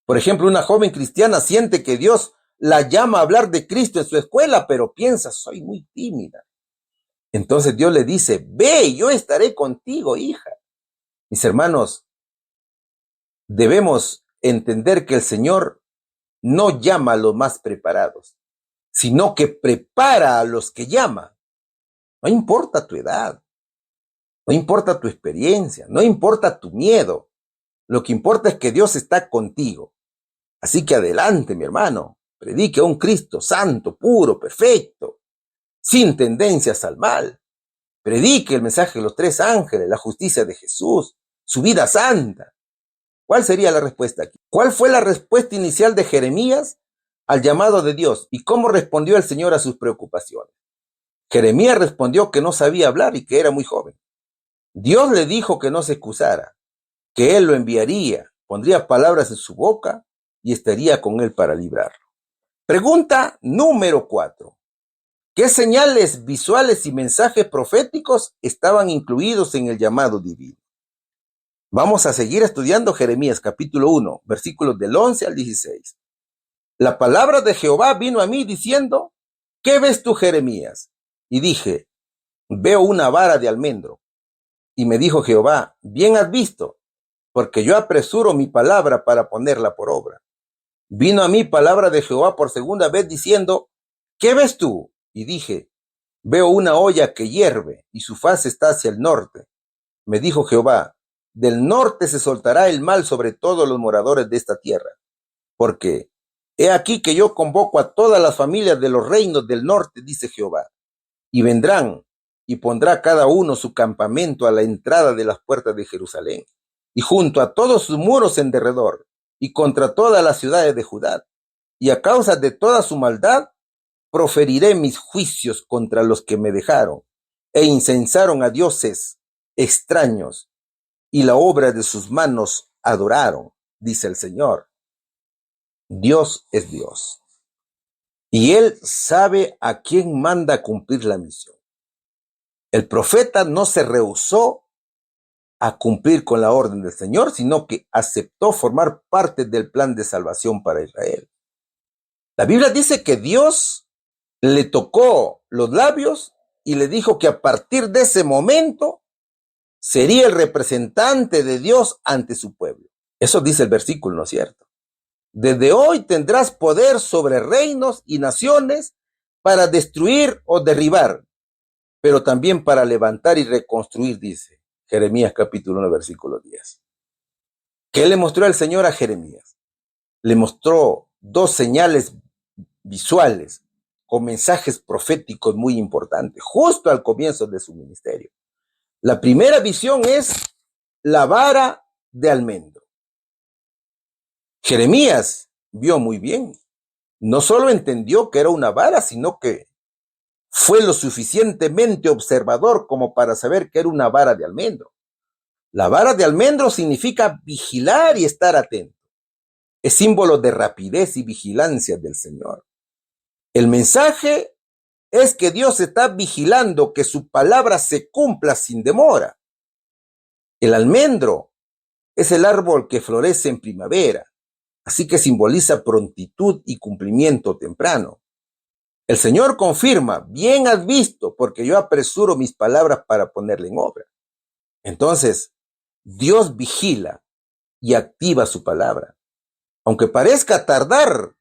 Speaker 2: Por ejemplo, una joven cristiana siente que Dios la llama a hablar de Cristo en su escuela, pero piensa, soy muy tímida. Entonces Dios le dice, ve, yo estaré contigo, hija. Mis hermanos, debemos entender que el Señor no llama a los más preparados, sino que prepara a los que llama. No importa tu edad, no importa tu experiencia, no importa tu miedo. Lo que importa es que Dios está contigo. Así que adelante, mi hermano, predique a un Cristo santo, puro, perfecto, sin tendencias al mal. Predique el mensaje de los 3 ángeles, la justicia de Jesús, su vida santa. ¿Cuál sería la respuesta aquí? ¿Cuál fue la respuesta inicial de Jeremías al llamado de Dios? ¿Y cómo respondió el Señor a sus preocupaciones? Jeremías respondió que no sabía hablar y que era muy joven. Dios le dijo que no se excusara, que Él lo enviaría, pondría palabras en su boca y estaría con Él para librarlo. Pregunta número 4. ¿Qué señales visuales y mensajes proféticos estaban incluidos en el llamado divino? Vamos a seguir estudiando Jeremías capítulo 1, versículos del 11 al 16. La palabra de Jehová vino a mí diciendo, ¿qué ves tú, Jeremías? Y dije, veo una vara de almendro. Y me dijo Jehová, bien has visto, porque yo apresuro mi palabra para ponerla por obra. Vino a mí palabra de Jehová por segunda vez diciendo, ¿qué ves tú? Y dije, veo una olla que hierve y su faz está hacia el norte. Me dijo Jehová, del norte se soltará el mal sobre todos los moradores de esta tierra, porque he aquí que yo convoco a todas las familias de los reinos del norte, dice Jehová, y vendrán y pondrá cada uno su campamento a la entrada de las puertas de Jerusalén, y junto a todos sus muros en derredor, y contra todas las ciudades de Judá, y a causa de toda su maldad, proferiré mis juicios contra los que me dejaron, e incensaron a dioses extraños, y la obra de sus manos adoraron, dice el Señor. Dios es Dios, y Él sabe a quién manda a cumplir la misión. El profeta no se rehusó a cumplir con la orden del Señor, sino que aceptó formar parte del plan de salvación para Israel. La Biblia dice que Dios le tocó los labios y le dijo que a partir de ese momento sería el representante de Dios ante su pueblo. Eso dice el versículo, ¿no es cierto? Desde hoy tendrás poder sobre reinos y naciones para destruir o derribar, pero también para levantar y reconstruir, dice Jeremías capítulo 1, versículo 10. ¿Qué le mostró el Señor a Jeremías? Le mostró 2 señales visuales con mensajes proféticos muy importantes, justo al comienzo de su ministerio. La primera visión es la vara de almendro. Jeremías vio muy bien. No solo entendió que era una vara, sino que fue lo suficientemente observador como para saber que era una vara de almendro. La vara de almendro significa vigilar y estar atento. Es símbolo de rapidez y vigilancia del Señor. El mensaje es que Dios está vigilando que su palabra se cumpla sin demora. El almendro es el árbol que florece en primavera, así que simboliza prontitud y cumplimiento temprano. El Señor confirma, bien has visto, porque yo apresuro mis palabras para ponerle en obra. Entonces, Dios vigila y activa su palabra. Aunque parezca tardar,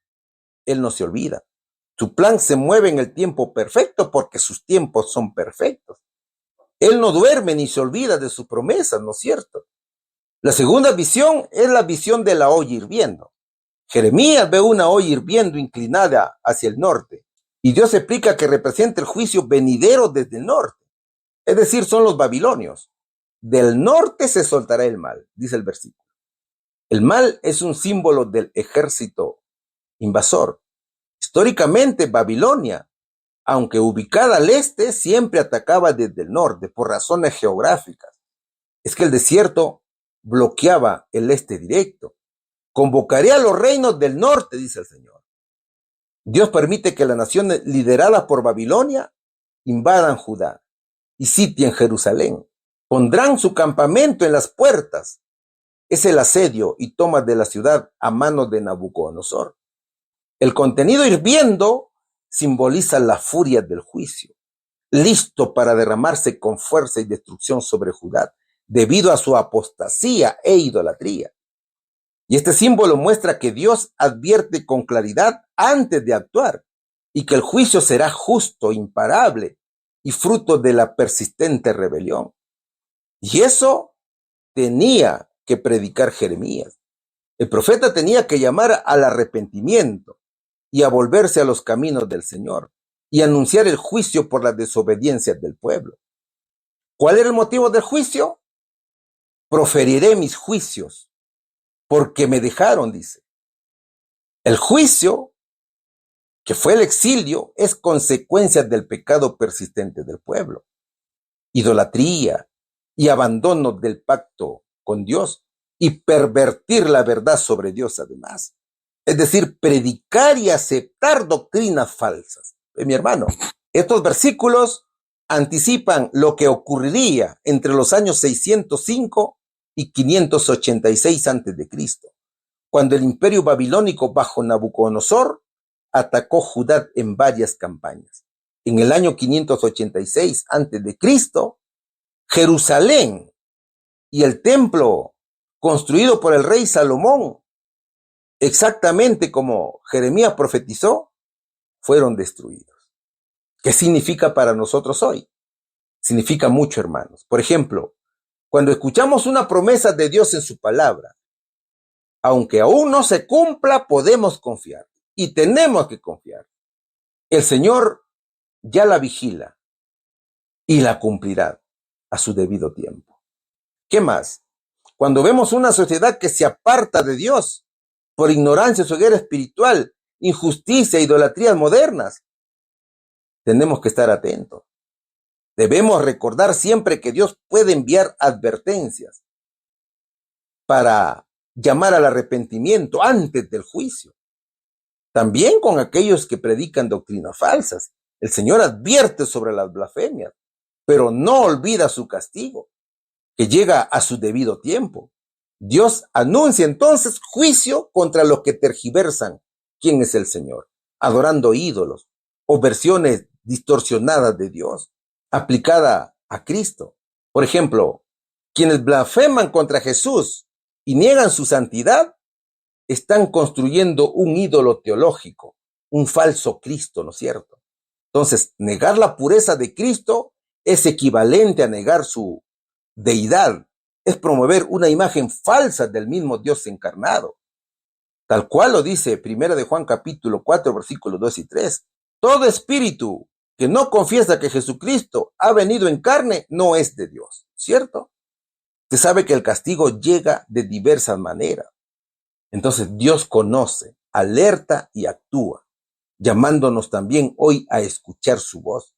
Speaker 2: Él no se olvida. Su plan se mueve en el tiempo perfecto porque sus tiempos son perfectos. Él no duerme ni se olvida de sus promesas, ¿no es cierto? La segunda visión es la visión de la olla hirviendo. Jeremías ve una olla hirviendo inclinada hacia el norte y Dios explica que representa el juicio venidero desde el norte. Es decir, son los babilonios. Del norte se soltará el mal, dice el versículo. El mal es un símbolo del ejército invasor. Históricamente, Babilonia, aunque ubicada al este, siempre atacaba desde el norte por razones geográficas. Es que el desierto bloqueaba el este directo. Convocaré a los reinos del norte, dice el Señor. Dios permite que las naciones lideradas por Babilonia invadan Judá y sitien Jerusalén. Pondrán su campamento en las puertas. Es el asedio y toma de la ciudad a manos de Nabucodonosor. El contenido hirviendo simboliza la furia del juicio, listo para derramarse con fuerza y destrucción sobre Judá, debido a su apostasía e idolatría. Y este símbolo muestra que Dios advierte con claridad antes de actuar y que el juicio será justo, imparable y fruto de la persistente rebelión. Y eso tenía que predicar Jeremías. El profeta tenía que llamar al arrepentimiento y a volverse a los caminos del Señor y anunciar el juicio por las desobediencias del pueblo. ¿Cuál era el motivo del juicio? Proferiré mis juicios porque me dejaron, dice. El juicio, que fue el exilio, es consecuencia del pecado persistente del pueblo. Idolatría y abandono del pacto con Dios y pervertir la verdad sobre Dios además. Es decir, predicar y aceptar doctrinas falsas. Mi hermano, estos versículos anticipan lo que ocurriría entre los años 605 y 586 a.C., cuando el imperio babilónico bajo Nabucodonosor atacó Judá en varias campañas. En el año 586 a.C., Jerusalén y el templo construido por el rey Salomón, exactamente como Jeremías profetizó, fueron destruidos. ¿Qué significa para nosotros hoy? Significa mucho, hermanos. Por ejemplo, cuando escuchamos una promesa de Dios en su palabra, aunque aún no se cumpla, podemos confiar y tenemos que confiar. El Señor ya la vigila y la cumplirá a su debido tiempo. ¿Qué más? Cuando vemos una sociedad que se aparta de Dios por ignorancia, ceguera espiritual, injusticia, idolatrías modernas, tenemos que estar atentos. Debemos recordar siempre que Dios puede enviar advertencias para llamar al arrepentimiento antes del juicio. También con aquellos que predican doctrinas falsas. El Señor advierte sobre las blasfemias, pero no olvida su castigo, que llega a su debido tiempo. Dios anuncia entonces juicio contra los que tergiversan quién es el Señor, adorando ídolos o versiones distorsionadas de Dios, aplicada a Cristo. Por ejemplo, quienes blasfeman contra Jesús y niegan su santidad, están construyendo un ídolo teológico, un falso Cristo, ¿no es cierto? Entonces, negar la pureza de Cristo es equivalente a negar su deidad, es promover una imagen falsa del mismo Dios encarnado. Tal cual lo dice 1 de Juan capítulo 4, versículos 2 y 3. Todo espíritu que no confiesa que Jesucristo ha venido en carne no es de Dios, ¿cierto? Se sabe que el castigo llega de diversas maneras. Entonces Dios conoce, alerta y actúa, llamándonos también hoy a escuchar su voz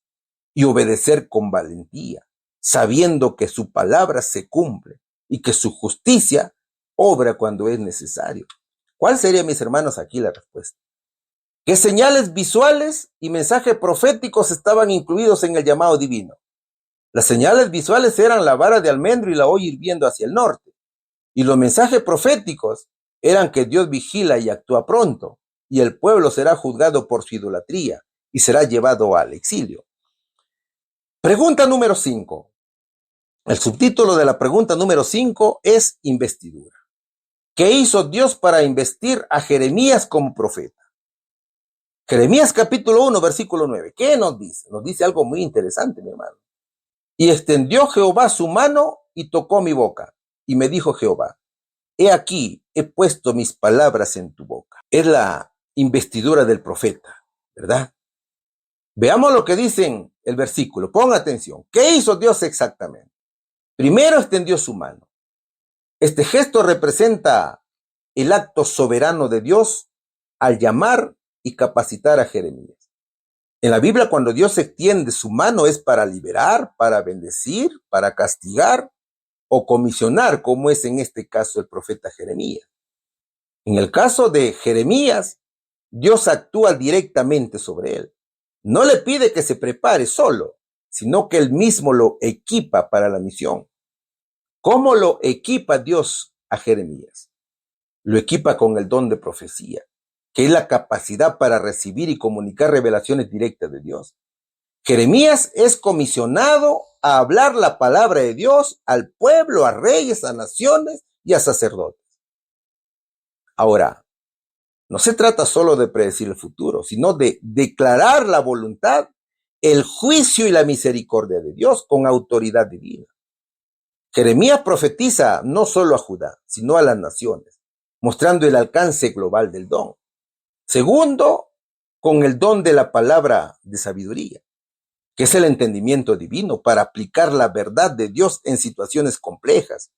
Speaker 2: y obedecer con valentía, sabiendo que su palabra se cumple y que su justicia obra cuando es necesario. ¿Cuál sería, mis hermanos, aquí la respuesta? ¿Qué señales visuales y mensajes proféticos estaban incluidos en el llamado divino? Las señales visuales eran la vara de almendro y la olla hirviendo hacia el norte. Y los mensajes proféticos eran que Dios vigila y actúa pronto, y el pueblo será juzgado por su idolatría y será llevado al exilio. Pregunta número 5. El subtítulo de la pregunta número 5 es investidura. ¿Qué hizo Dios para investir a Jeremías como profeta? Jeremías capítulo 1, versículo 9. ¿Qué nos dice? Nos dice algo muy interesante, mi hermano. Y extendió Jehová su mano y tocó mi boca. Y me dijo Jehová, he aquí, he puesto mis palabras en tu boca. Es la investidura del profeta, ¿verdad? Veamos lo que dice el versículo. Pon atención. ¿Qué hizo Dios exactamente? Primero extendió su mano. Este gesto representa el acto soberano de Dios al llamar y capacitar a Jeremías. En la Biblia, cuando Dios extiende su mano es para liberar, para bendecir, para castigar o comisionar, como es en este caso el profeta Jeremías. En el caso de Jeremías, Dios actúa directamente sobre él. No le pide que se prepare solo, sino que él mismo lo equipa para la misión. ¿Cómo lo equipa Dios a Jeremías? Lo equipa con el don de profecía, que es la capacidad para recibir y comunicar revelaciones directas de Dios. Jeremías es comisionado a hablar la palabra de Dios al pueblo, a reyes, a naciones y a sacerdotes. Ahora, no se trata solo de predecir el futuro, sino de declarar la voluntad, el juicio y la misericordia de Dios con autoridad divina. Jeremías profetiza no solo a Judá, sino a las naciones, mostrando el alcance global del don. Segundo, con el don de la palabra de sabiduría, que es el entendimiento divino para aplicar la verdad de Dios en situaciones complejas.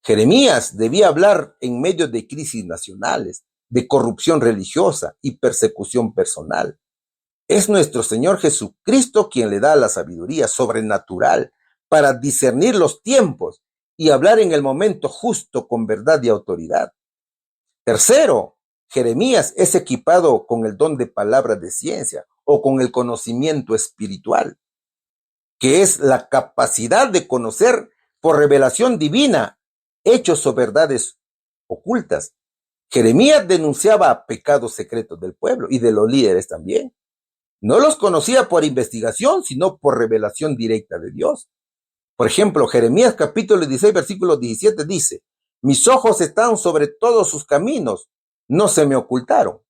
Speaker 2: Jeremías debía hablar en medio de crisis nacionales, de corrupción religiosa y persecución personal. Es nuestro Señor Jesucristo quien le da la sabiduría sobrenatural para discernir los tiempos y hablar en el momento justo con verdad y autoridad. Tercero, Jeremías es equipado con el don de palabras de ciencia o con el conocimiento espiritual, que es la capacidad de conocer por revelación divina hechos o verdades ocultas. Jeremías denunciaba pecados secretos del pueblo y de los líderes también. No los conocía por investigación, sino por revelación directa de Dios. Por ejemplo, Jeremías capítulo 16, versículo 17 dice, mis ojos están sobre todos sus caminos, no se me ocultaron.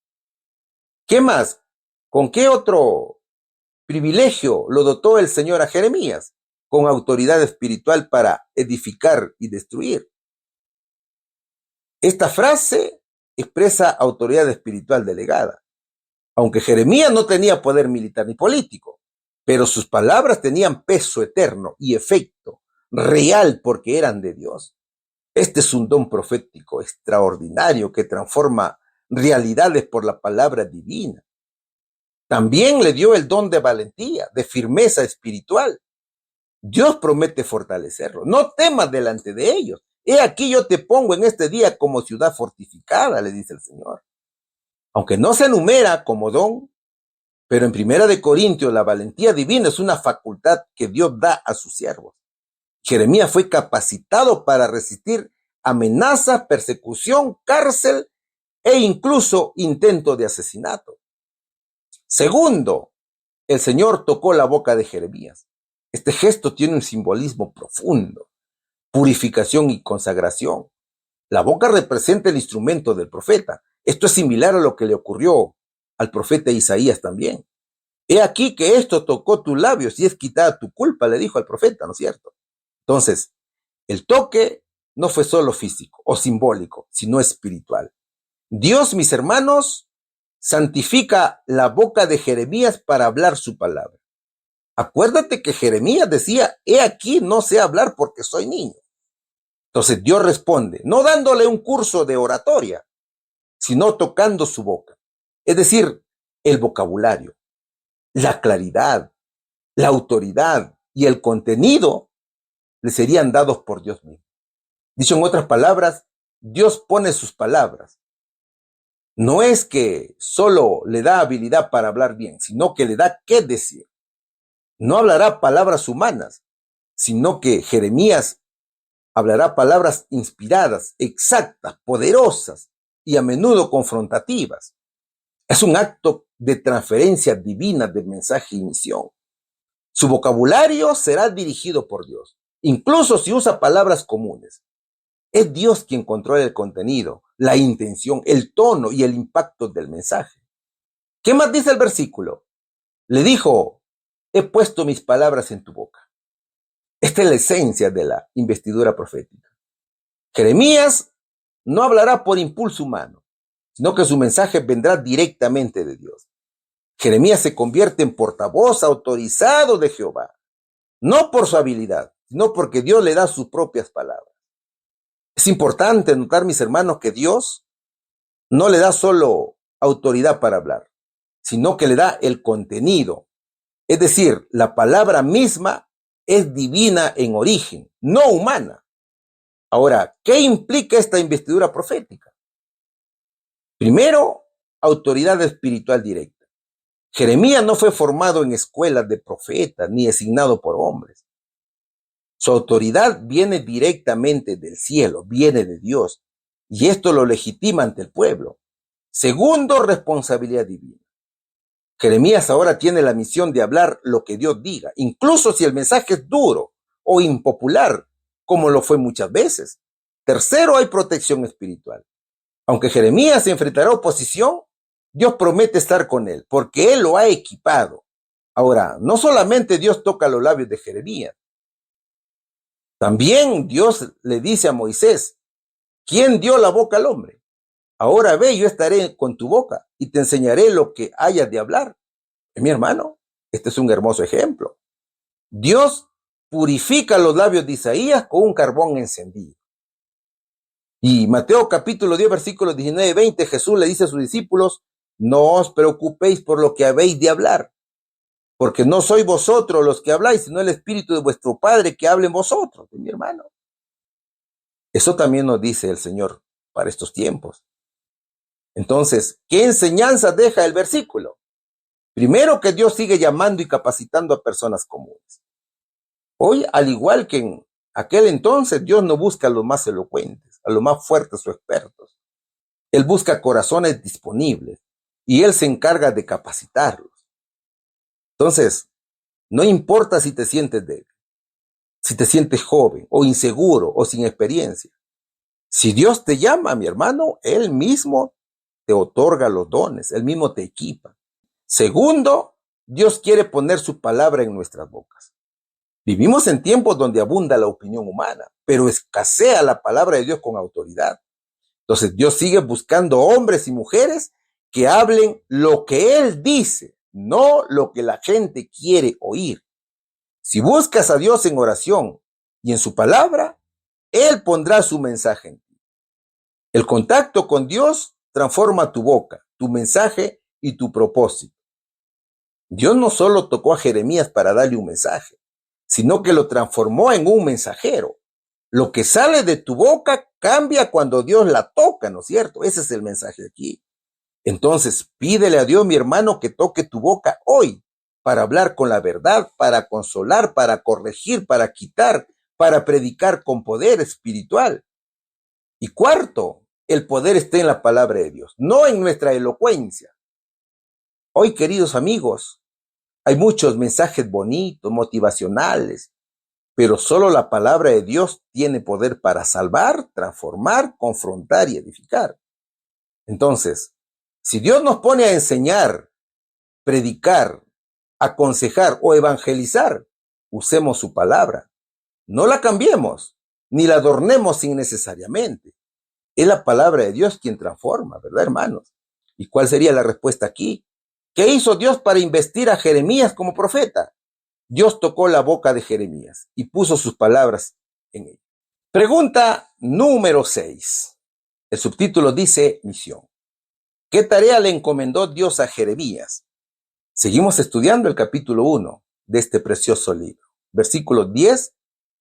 Speaker 2: ¿Qué más? ¿Con qué otro privilegio lo dotó el Señor a Jeremías? Con autoridad espiritual para edificar y destruir. Esta frase expresa autoridad espiritual delegada. Aunque Jeremías no tenía poder militar ni político, pero sus palabras tenían peso eterno y efecto real porque eran de Dios. Este es un don profético extraordinario que transforma realidades por la palabra divina. También le dio el don de valentía, de firmeza espiritual. Dios promete fortalecerlo. No temas delante de ellos. He aquí yo te pongo en este día como ciudad fortificada, le dice el Señor. Aunque no se enumera como don, pero en 1 Corintios la valentía divina es una facultad que Dios da a sus siervos. Jeremías fue capacitado para resistir amenazas, persecución, cárcel e incluso intento de asesinato. Segundo, el Señor tocó la boca de Jeremías. Este gesto tiene un simbolismo profundo, purificación y consagración. La boca representa el instrumento del profeta. Esto es similar a lo que le ocurrió al profeta Isaías también. He aquí que esto tocó tus labios y es quitada tu culpa, le dijo al profeta, ¿no es cierto? Entonces, el toque no fue solo físico o simbólico, sino espiritual. Dios, mis hermanos, santifica la boca de Jeremías para hablar su palabra. Acuérdate que Jeremías decía, he aquí no sé hablar porque soy niño. Entonces Dios responde, no dándole un curso de oratoria, sino tocando su boca. Es decir, el vocabulario, la claridad, la autoridad y el contenido le serían dados por Dios mismo. Dicho en otras palabras, Dios pone sus palabras. No es que solo le da habilidad para hablar bien, sino que le da qué decir. No hablará palabras humanas, sino que Jeremías hablará palabras inspiradas, exactas, poderosas y a menudo confrontativas. Es un acto de transferencia divina de mensaje y misión. Su vocabulario será dirigido por Dios, incluso si usa palabras comunes. Es Dios quien controla el contenido, la intención, el tono y el impacto del mensaje. ¿Qué más dice el versículo? Le dijo, he puesto mis palabras en tu boca. Esta es la esencia de la investidura profética. Jeremías no hablará por impulso humano, sino que su mensaje vendrá directamente de Dios. Jeremías se convierte en portavoz autorizado de Jehová, no por su habilidad, sino porque Dios le da sus propias palabras. Es importante notar, mis hermanos, que Dios no le da solo autoridad para hablar, sino que le da el contenido. Es decir, la palabra misma es divina en origen, no humana. Ahora, ¿qué implica esta investidura profética? Primero, autoridad espiritual directa. Jeremías no fue formado en escuelas de profetas ni designado por hombres. Su autoridad viene directamente del cielo, viene de Dios, y esto lo legitima ante el pueblo. Segundo, responsabilidad divina. Jeremías ahora tiene la misión de hablar lo que Dios diga, incluso si el mensaje es duro o impopular, como lo fue muchas veces. Tercero, hay protección espiritual. Aunque Jeremías se enfrentará a oposición, Dios promete estar con él, porque él lo ha equipado. Ahora, no solamente Dios toca los labios de Jeremías, también Dios le dice a Moisés, ¿quién dio la boca al hombre? Ahora ve, yo estaré con tu boca y te enseñaré lo que hayas de hablar. Mi hermano, este es un hermoso ejemplo. Dios purifica los labios de Isaías con un carbón encendido. Y Mateo capítulo 10, versículos 19 y 20, Jesús le dice a sus discípulos, no os preocupéis por lo que habéis de hablar, porque no sois vosotros los que habláis, sino el Espíritu de vuestro Padre que hable en vosotros, mi hermano. Eso también nos dice el Señor para estos tiempos. Entonces, ¿qué enseñanza deja el versículo? Primero, que Dios sigue llamando y capacitando a personas comunes. Hoy, al igual que en aquel entonces, Dios no busca a los más elocuentes, a los más fuertes o expertos. Él busca corazones disponibles y Él se encarga de capacitarlos. Entonces, no importa si te sientes débil, si te sientes joven o inseguro o sin experiencia. Si Dios te llama, mi hermano, Él mismo te otorga los dones, Él mismo te equipa. Segundo, Dios quiere poner su palabra en nuestras bocas. Vivimos en tiempos donde abunda la opinión humana, pero escasea la palabra de Dios con autoridad. Entonces Dios sigue buscando hombres y mujeres que hablen lo que Él dice, no lo que la gente quiere oír. Si buscas a Dios en oración y en su palabra, Él pondrá su mensaje en ti. El contacto con Dios transforma tu boca, tu mensaje y tu propósito. Dios no solo tocó a Jeremías para darle un mensaje, sino que lo transformó en un mensajero. Lo que sale de tu boca cambia cuando Dios la toca, ¿no es cierto? Ese es el mensaje aquí. Entonces, pídele a Dios, mi hermano, que toque tu boca hoy para hablar con la verdad, para consolar, para corregir, para quitar, para predicar con poder espiritual. Y cuarto, el poder está en la palabra de Dios, no en nuestra elocuencia. Hoy, queridos amigos, hay muchos mensajes bonitos, motivacionales, pero solo la palabra de Dios tiene poder para salvar, transformar, confrontar y edificar. Entonces, si Dios nos pone a enseñar, predicar, aconsejar o evangelizar, usemos su palabra. No la cambiemos, ni la adornemos innecesariamente. Es la palabra de Dios quien transforma, ¿verdad, hermanos? ¿Y cuál sería la respuesta aquí? ¿Qué hizo Dios para investir a Jeremías como profeta? Dios tocó la boca de Jeremías y puso sus palabras en él. Pregunta número 6. El subtítulo dice misión. ¿Qué tarea le encomendó Dios a Jeremías? Seguimos estudiando el capítulo 1 de este precioso libro, versículos 10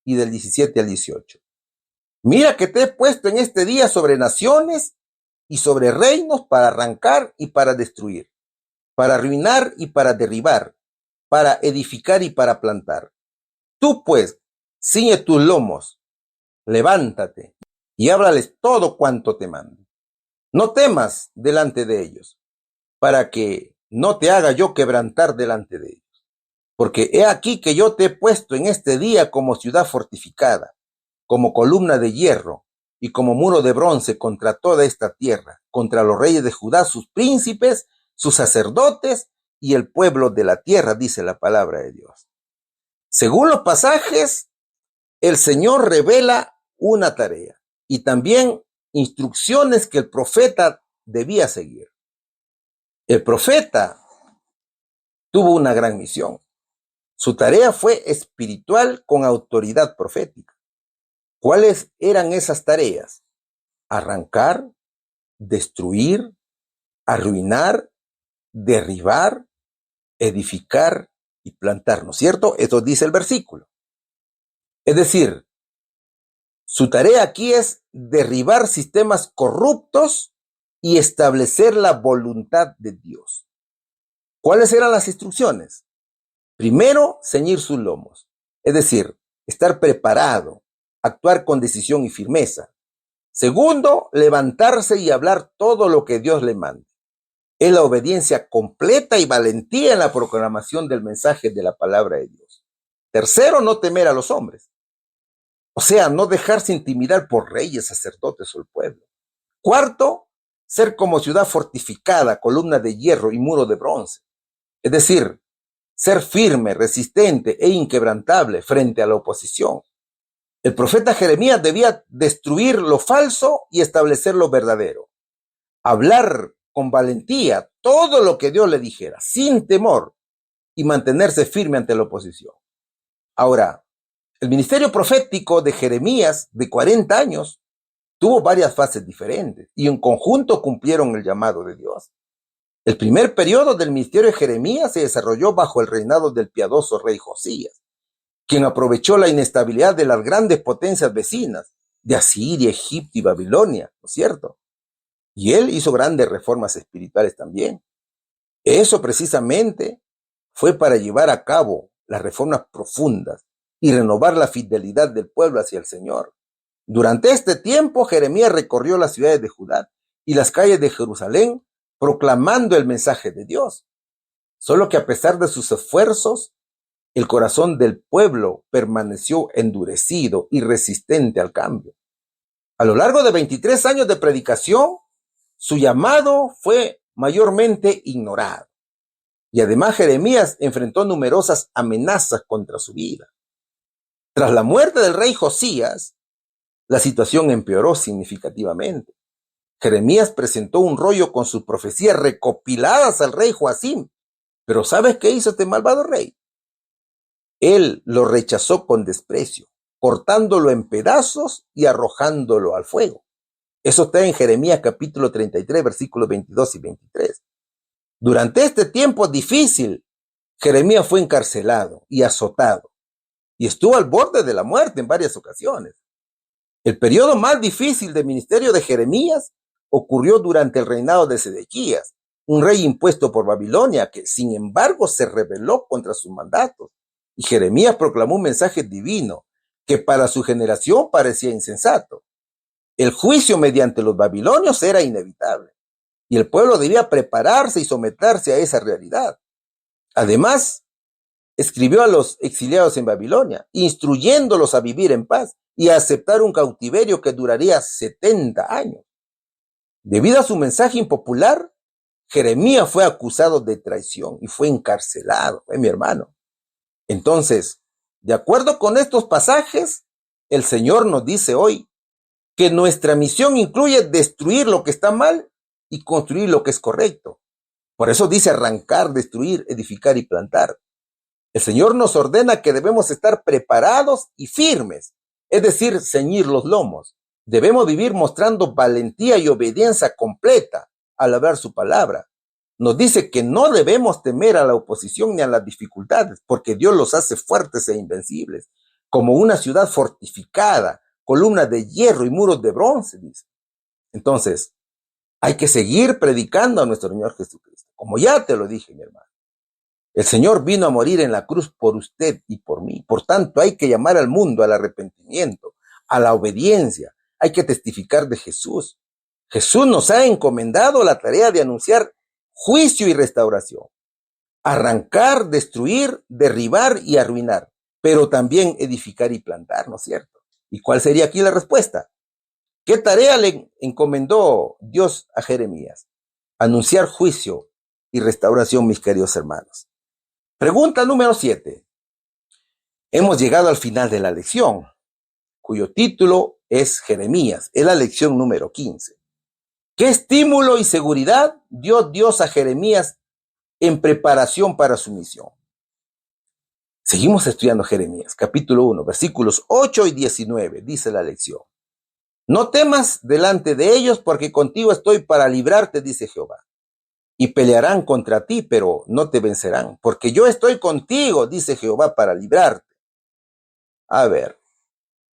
Speaker 2: y del 17 al 18. Mira que te he puesto en este día sobre naciones y sobre reinos para arrancar y para destruir, para arruinar y para derribar, para edificar y para plantar. Tú pues, ciñe tus lomos, levántate y háblales todo cuanto te mando. No temas delante de ellos, para que no te haga yo quebrantar delante de ellos. Porque he aquí que yo te he puesto en este día como ciudad fortificada, como columna de hierro, y como muro de bronce contra toda esta tierra, contra los reyes de Judá, sus príncipes, sus sacerdotes y el pueblo de la tierra, dice la palabra de Dios. Según los pasajes, el Señor revela una tarea y también instrucciones que el profeta debía seguir. El profeta tuvo una gran misión. Su tarea fue espiritual con autoridad profética. ¿Cuáles eran esas tareas? Arrancar, destruir, arruinar, derribar, edificar y plantar, ¿no es cierto? Eso dice el versículo. Es decir, su tarea aquí es derribar sistemas corruptos y establecer la voluntad de Dios. ¿Cuáles eran las instrucciones? Primero, ceñir sus lomos, es decir, estar preparado, actuar con decisión y firmeza. Segundo, levantarse y hablar todo lo que Dios le mande. Es la obediencia completa y valentía en la proclamación del mensaje de la palabra de Dios. Tercero, no temer a los hombres. O sea, no dejarse intimidar por reyes, sacerdotes o el pueblo. Cuarto, ser como ciudad fortificada, columna de hierro y muro de bronce. Es decir, ser firme, resistente e inquebrantable frente a la oposición. El profeta Jeremías debía destruir lo falso y establecer lo verdadero. Hablar con valentía todo lo que Dios le dijera, sin temor, y mantenerse firme ante la oposición. Ahora, el ministerio profético de Jeremías, de 40 años, tuvo varias fases diferentes y en conjunto cumplieron el llamado de Dios. El primer periodo del ministerio de Jeremías se desarrolló bajo el reinado del piadoso rey Josías, quien aprovechó la inestabilidad de las grandes potencias vecinas de Asiria, Egipto y Babilonia, ¿no es cierto? Y él hizo grandes reformas espirituales también. Eso precisamente fue para llevar a cabo las reformas profundas y renovar la fidelidad del pueblo hacia el Señor. Durante este tiempo, Jeremías recorrió las ciudades de Judá y las calles de Jerusalén, proclamando el mensaje de Dios. Solo que a pesar de sus esfuerzos, el corazón del pueblo permaneció endurecido y resistente al cambio. A lo largo de 23 años de predicación, su llamado fue mayormente ignorado. Y además Jeremías enfrentó numerosas amenazas contra su vida. Tras la muerte del rey Josías, la situación empeoró significativamente. Jeremías presentó un rollo con sus profecías recopiladas al rey Joacim. Pero ¿sabes qué hizo este malvado rey? Él lo rechazó con desprecio, cortándolo en pedazos y arrojándolo al fuego. Eso está en Jeremías capítulo 33, versículos 22 y 23. Durante este tiempo difícil, Jeremías fue encarcelado y azotado, y estuvo al borde de la muerte en varias ocasiones. El periodo más difícil del ministerio de Jeremías ocurrió durante el reinado de Sedequías, un rey impuesto por Babilonia que, sin embargo, se rebeló contra sus mandatos. Y Jeremías proclamó un mensaje divino que para su generación parecía insensato. El juicio mediante los babilonios era inevitable y el pueblo debía prepararse y someterse a esa realidad. Además, escribió a los exiliados en Babilonia, instruyéndolos a vivir en paz y a aceptar un cautiverio que duraría 70 años. Debido a su mensaje impopular, Jeremías fue acusado de traición y fue encarcelado, mi hermano. Entonces, de acuerdo con estos pasajes, el Señor nos dice hoy que nuestra misión incluye destruir lo que está mal y construir lo que es correcto. Por eso dice arrancar, destruir, edificar y plantar. El Señor nos ordena que debemos estar preparados y firmes, es decir, ceñir los lomos. Debemos vivir mostrando valentía y obediencia completa al hablar su palabra. Nos dice que no debemos temer a la oposición ni a las dificultades, porque Dios los hace fuertes e invencibles, como una ciudad fortificada, columnas de hierro y muros de bronce, dice. Entonces, hay que seguir predicando a nuestro Señor Jesucristo, como ya te lo dije, mi hermano. El Señor vino a morir en la cruz por usted y por mí. Por tanto, hay que llamar al mundo al arrepentimiento, a la obediencia. Hay que testificar de Jesús. Jesús nos ha encomendado la tarea de anunciar juicio y restauración. Arrancar, destruir, derribar y arruinar, pero también edificar y plantar, ¿no es cierto? ¿Y cuál sería aquí la respuesta? ¿Qué tarea le encomendó Dios a Jeremías? Anunciar juicio y restauración, mis queridos hermanos. Pregunta número 7. Hemos llegado al final de la lección, cuyo título es Jeremías. Es la lección número 15. ¿Qué estímulo y seguridad dio Dios a Jeremías en preparación para su misión? Seguimos estudiando Jeremías, capítulo 1, versículos 8 y 19, dice la lección. No temas delante de ellos, porque contigo estoy para librarte, dice Jehová. Y pelearán contra ti, pero no te vencerán, porque yo estoy contigo, dice Jehová, para librarte. A ver,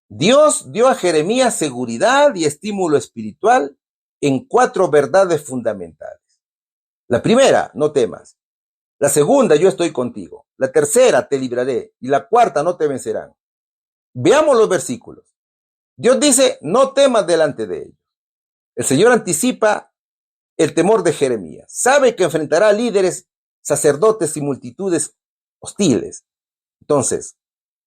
Speaker 2: Dios dio a Jeremías seguridad y estímulo espiritual en 4 verdades fundamentales. La primera, no temas. La segunda, yo estoy contigo. La tercera, te libraré. Y la cuarta, no te vencerán. Veamos los versículos. Dios dice, no temas delante de ellos. El Señor anticipa el temor de Jeremías. Sabe que enfrentará a líderes, sacerdotes y multitudes hostiles. Entonces,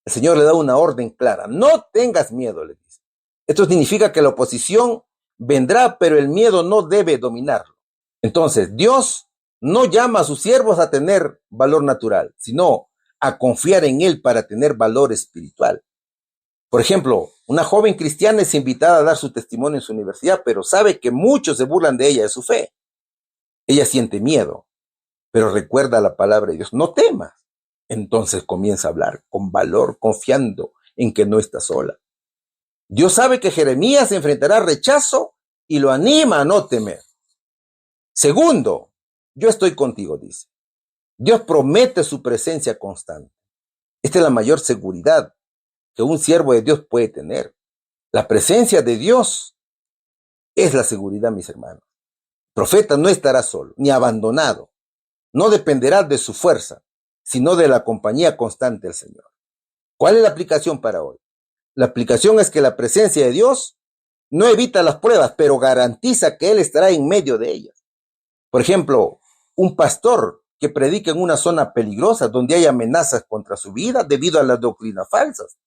Speaker 2: el Señor le da una orden clara. No tengas miedo, le dice. Esto significa que la oposición vendrá, pero el miedo no debe dominarlo. Entonces, Dios no llama a sus siervos a tener valor natural, sino a confiar en Él para tener valor espiritual. Por ejemplo, una joven cristiana es invitada a dar su testimonio en su universidad, pero sabe que muchos se burlan de ella, de su fe. Ella siente miedo, pero recuerda la palabra de Dios. No temas. Entonces comienza a hablar con valor, confiando en que no está sola. Dios sabe que Jeremías enfrentará rechazo y lo anima a no temer. Segundo, yo estoy contigo, dice. Dios promete su presencia constante. Esta es la mayor seguridad que un siervo de Dios puede tener. La presencia de Dios es la seguridad, mis hermanos. El profeta no estará solo, ni abandonado. No dependerá de su fuerza, sino de la compañía constante del Señor. ¿Cuál es la aplicación para hoy? La aplicación es que la presencia de Dios no evita las pruebas, pero garantiza que Él estará en medio de ellas. Por ejemplo, un pastor que predica en una zona peligrosa donde hay amenazas contra su vida debido a las doctrinas falsas.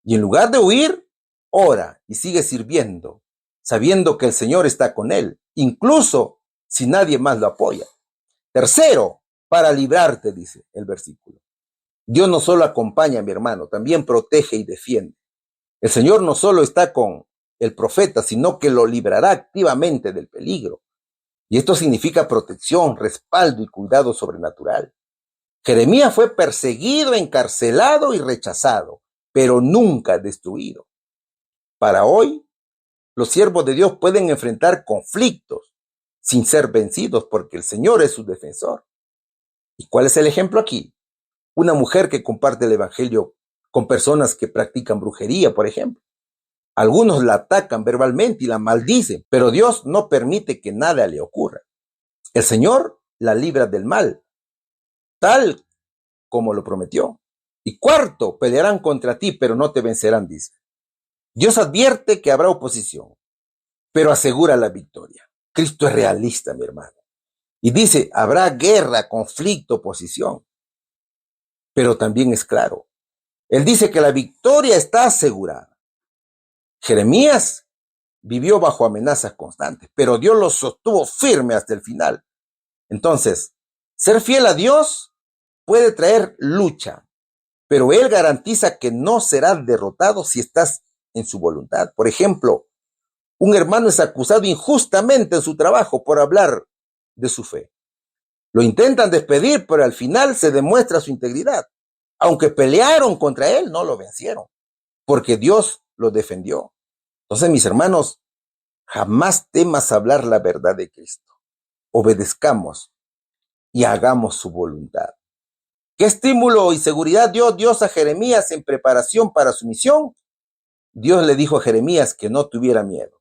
Speaker 2: Y en lugar de huir, ora y sigue sirviendo, sabiendo que el Señor está con él, incluso si nadie más lo apoya. Tercero, para librarte, dice el versículo. Dios no solo acompaña, mi hermano, también protege y defiende. El Señor no solo está con el profeta, sino que lo librará activamente del peligro. Y esto significa protección, respaldo y cuidado sobrenatural. Jeremías fue perseguido, encarcelado y rechazado, pero nunca destruido. Para hoy, los siervos de Dios pueden enfrentar conflictos sin ser vencidos porque el Señor es su defensor. ¿Y cuál es el ejemplo aquí? Una mujer que comparte el evangelio con personas que practican brujería, por ejemplo. Algunos la atacan verbalmente y la maldicen, pero Dios no permite que nada le ocurra. El Señor la libra del mal, tal como lo prometió. Y cuarto, pelearán contra ti, pero no te vencerán, dice. Dios advierte que habrá oposición, pero asegura la victoria. Cristo es realista, mi hermano. Y dice, habrá guerra, conflicto, oposición. Pero también es claro. Él dice que la victoria está asegurada. Jeremías vivió bajo amenazas constantes, pero Dios lo sostuvo firme hasta el final. Entonces, ser fiel a Dios puede traer lucha, pero Él garantiza que no serás derrotado si estás en su voluntad. Por ejemplo, un hermano es acusado injustamente en su trabajo por hablar de su fe. Lo intentan despedir, pero al final se demuestra su integridad. Aunque pelearon contra él, no lo vencieron, porque Dios lo defendió. Entonces, mis hermanos, jamás temas hablar la verdad de Cristo. Obedezcamos y hagamos su voluntad. ¿Qué estímulo y seguridad dio Dios a Jeremías en preparación para su misión? Dios le dijo a Jeremías que no tuviera miedo,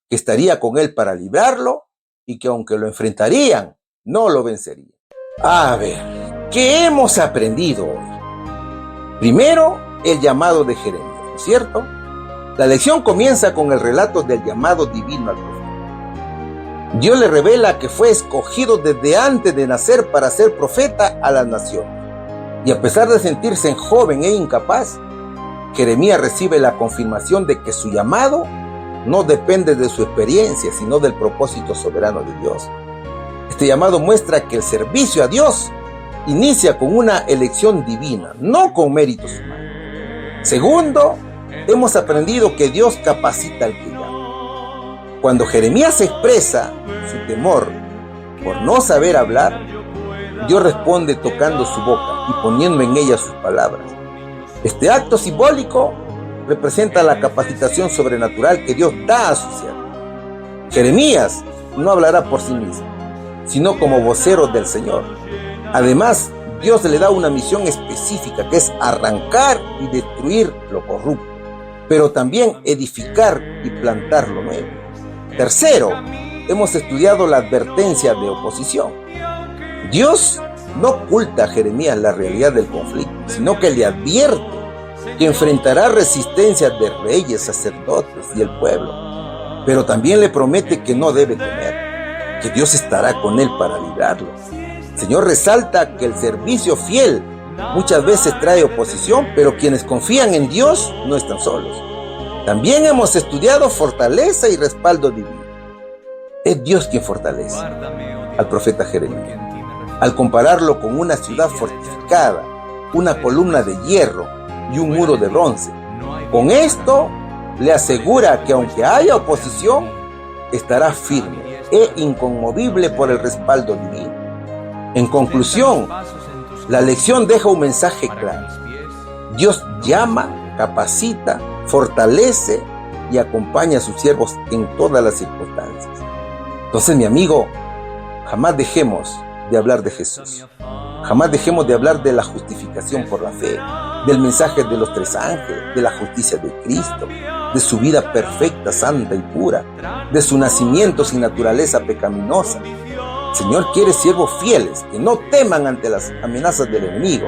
Speaker 2: que estaría con él para librarlo y que aunque lo enfrentarían, no lo vencerían. A ver, ¿qué hemos aprendido hoy? Primero, el llamado de Jeremías, ¿no es cierto? La lección comienza con el relato del llamado divino al profeta. Dios le revela que fue escogido desde antes de nacer para ser profeta a las naciones. Y a pesar de sentirse joven e incapaz, Jeremías recibe la confirmación de que su llamado no depende de su experiencia, sino del propósito soberano de Dios. Este llamado muestra que el servicio a Dios inicia con una elección divina, no con méritos humanos. Segundo, hemos aprendido que Dios capacita al que llama. Cuando Jeremías expresa su temor por no saber hablar, Dios responde tocando su boca y poniendo en ella sus palabras. Este acto simbólico representa la capacitación sobrenatural que Dios da a su siervo. Jeremías no hablará por sí mismo, sino como vocero del Señor. Además, Dios le da una misión específica, que es arrancar y destruir lo corrupto, pero también edificar y plantar lo nuevo. Tercero, hemos estudiado la advertencia de oposición. Dios no oculta a Jeremías la realidad del conflicto, sino que le advierte que enfrentará resistencia de reyes, sacerdotes y el pueblo, pero también le promete que no debe temer, que Dios estará con él para librarlo. El Señor resalta que el servicio fiel muchas veces trae oposición, pero quienes confían en Dios no están solos. También hemos estudiado fortaleza y respaldo divino. Es Dios quien fortalece al profeta Jeremías, al compararlo con una ciudad fortificada, una columna de hierro y un muro de bronce. Con esto le asegura que aunque haya oposición, estará firme e inconmovible por el respaldo divino. En conclusión, la lección deja un mensaje claro. Dios llama, capacita, fortalece y acompaña a sus siervos en todas las circunstancias. Entonces, mi amigo, jamás dejemos de hablar de Jesús. Jamás dejemos de hablar de la justificación por la fe, del mensaje de los 3 ángeles, de la justicia de Cristo, de su vida perfecta, santa y pura, de su nacimiento sin naturaleza pecaminosa. El Señor quiere siervos fieles, que no teman ante las amenazas del enemigo.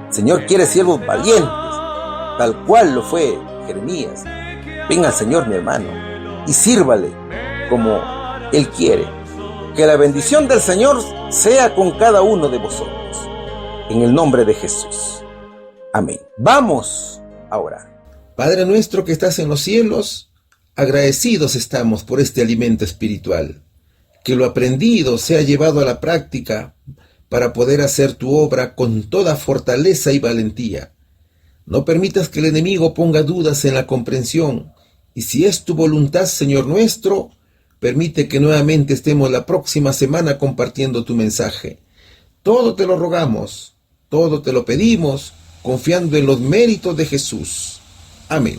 Speaker 2: El Señor quiere siervos valientes, tal cual lo fue Jeremías. Venga al Señor, mi hermano, y sírvale como Él quiere. Que la bendición del Señor sea con cada uno de vosotros. En el nombre de Jesús. Amén. Vamos a orar.
Speaker 1: Padre nuestro que estás en los cielos, agradecidos estamos por este alimento espiritual. Que lo aprendido sea llevado a la práctica para poder hacer tu obra con toda fortaleza y valentía. No permitas que el enemigo ponga dudas en la comprensión, y si es tu voluntad, Señor nuestro, permite que nuevamente estemos la próxima semana compartiendo tu mensaje. Todo te lo rogamos, todo te lo pedimos, confiando en los méritos de Jesús. Amén.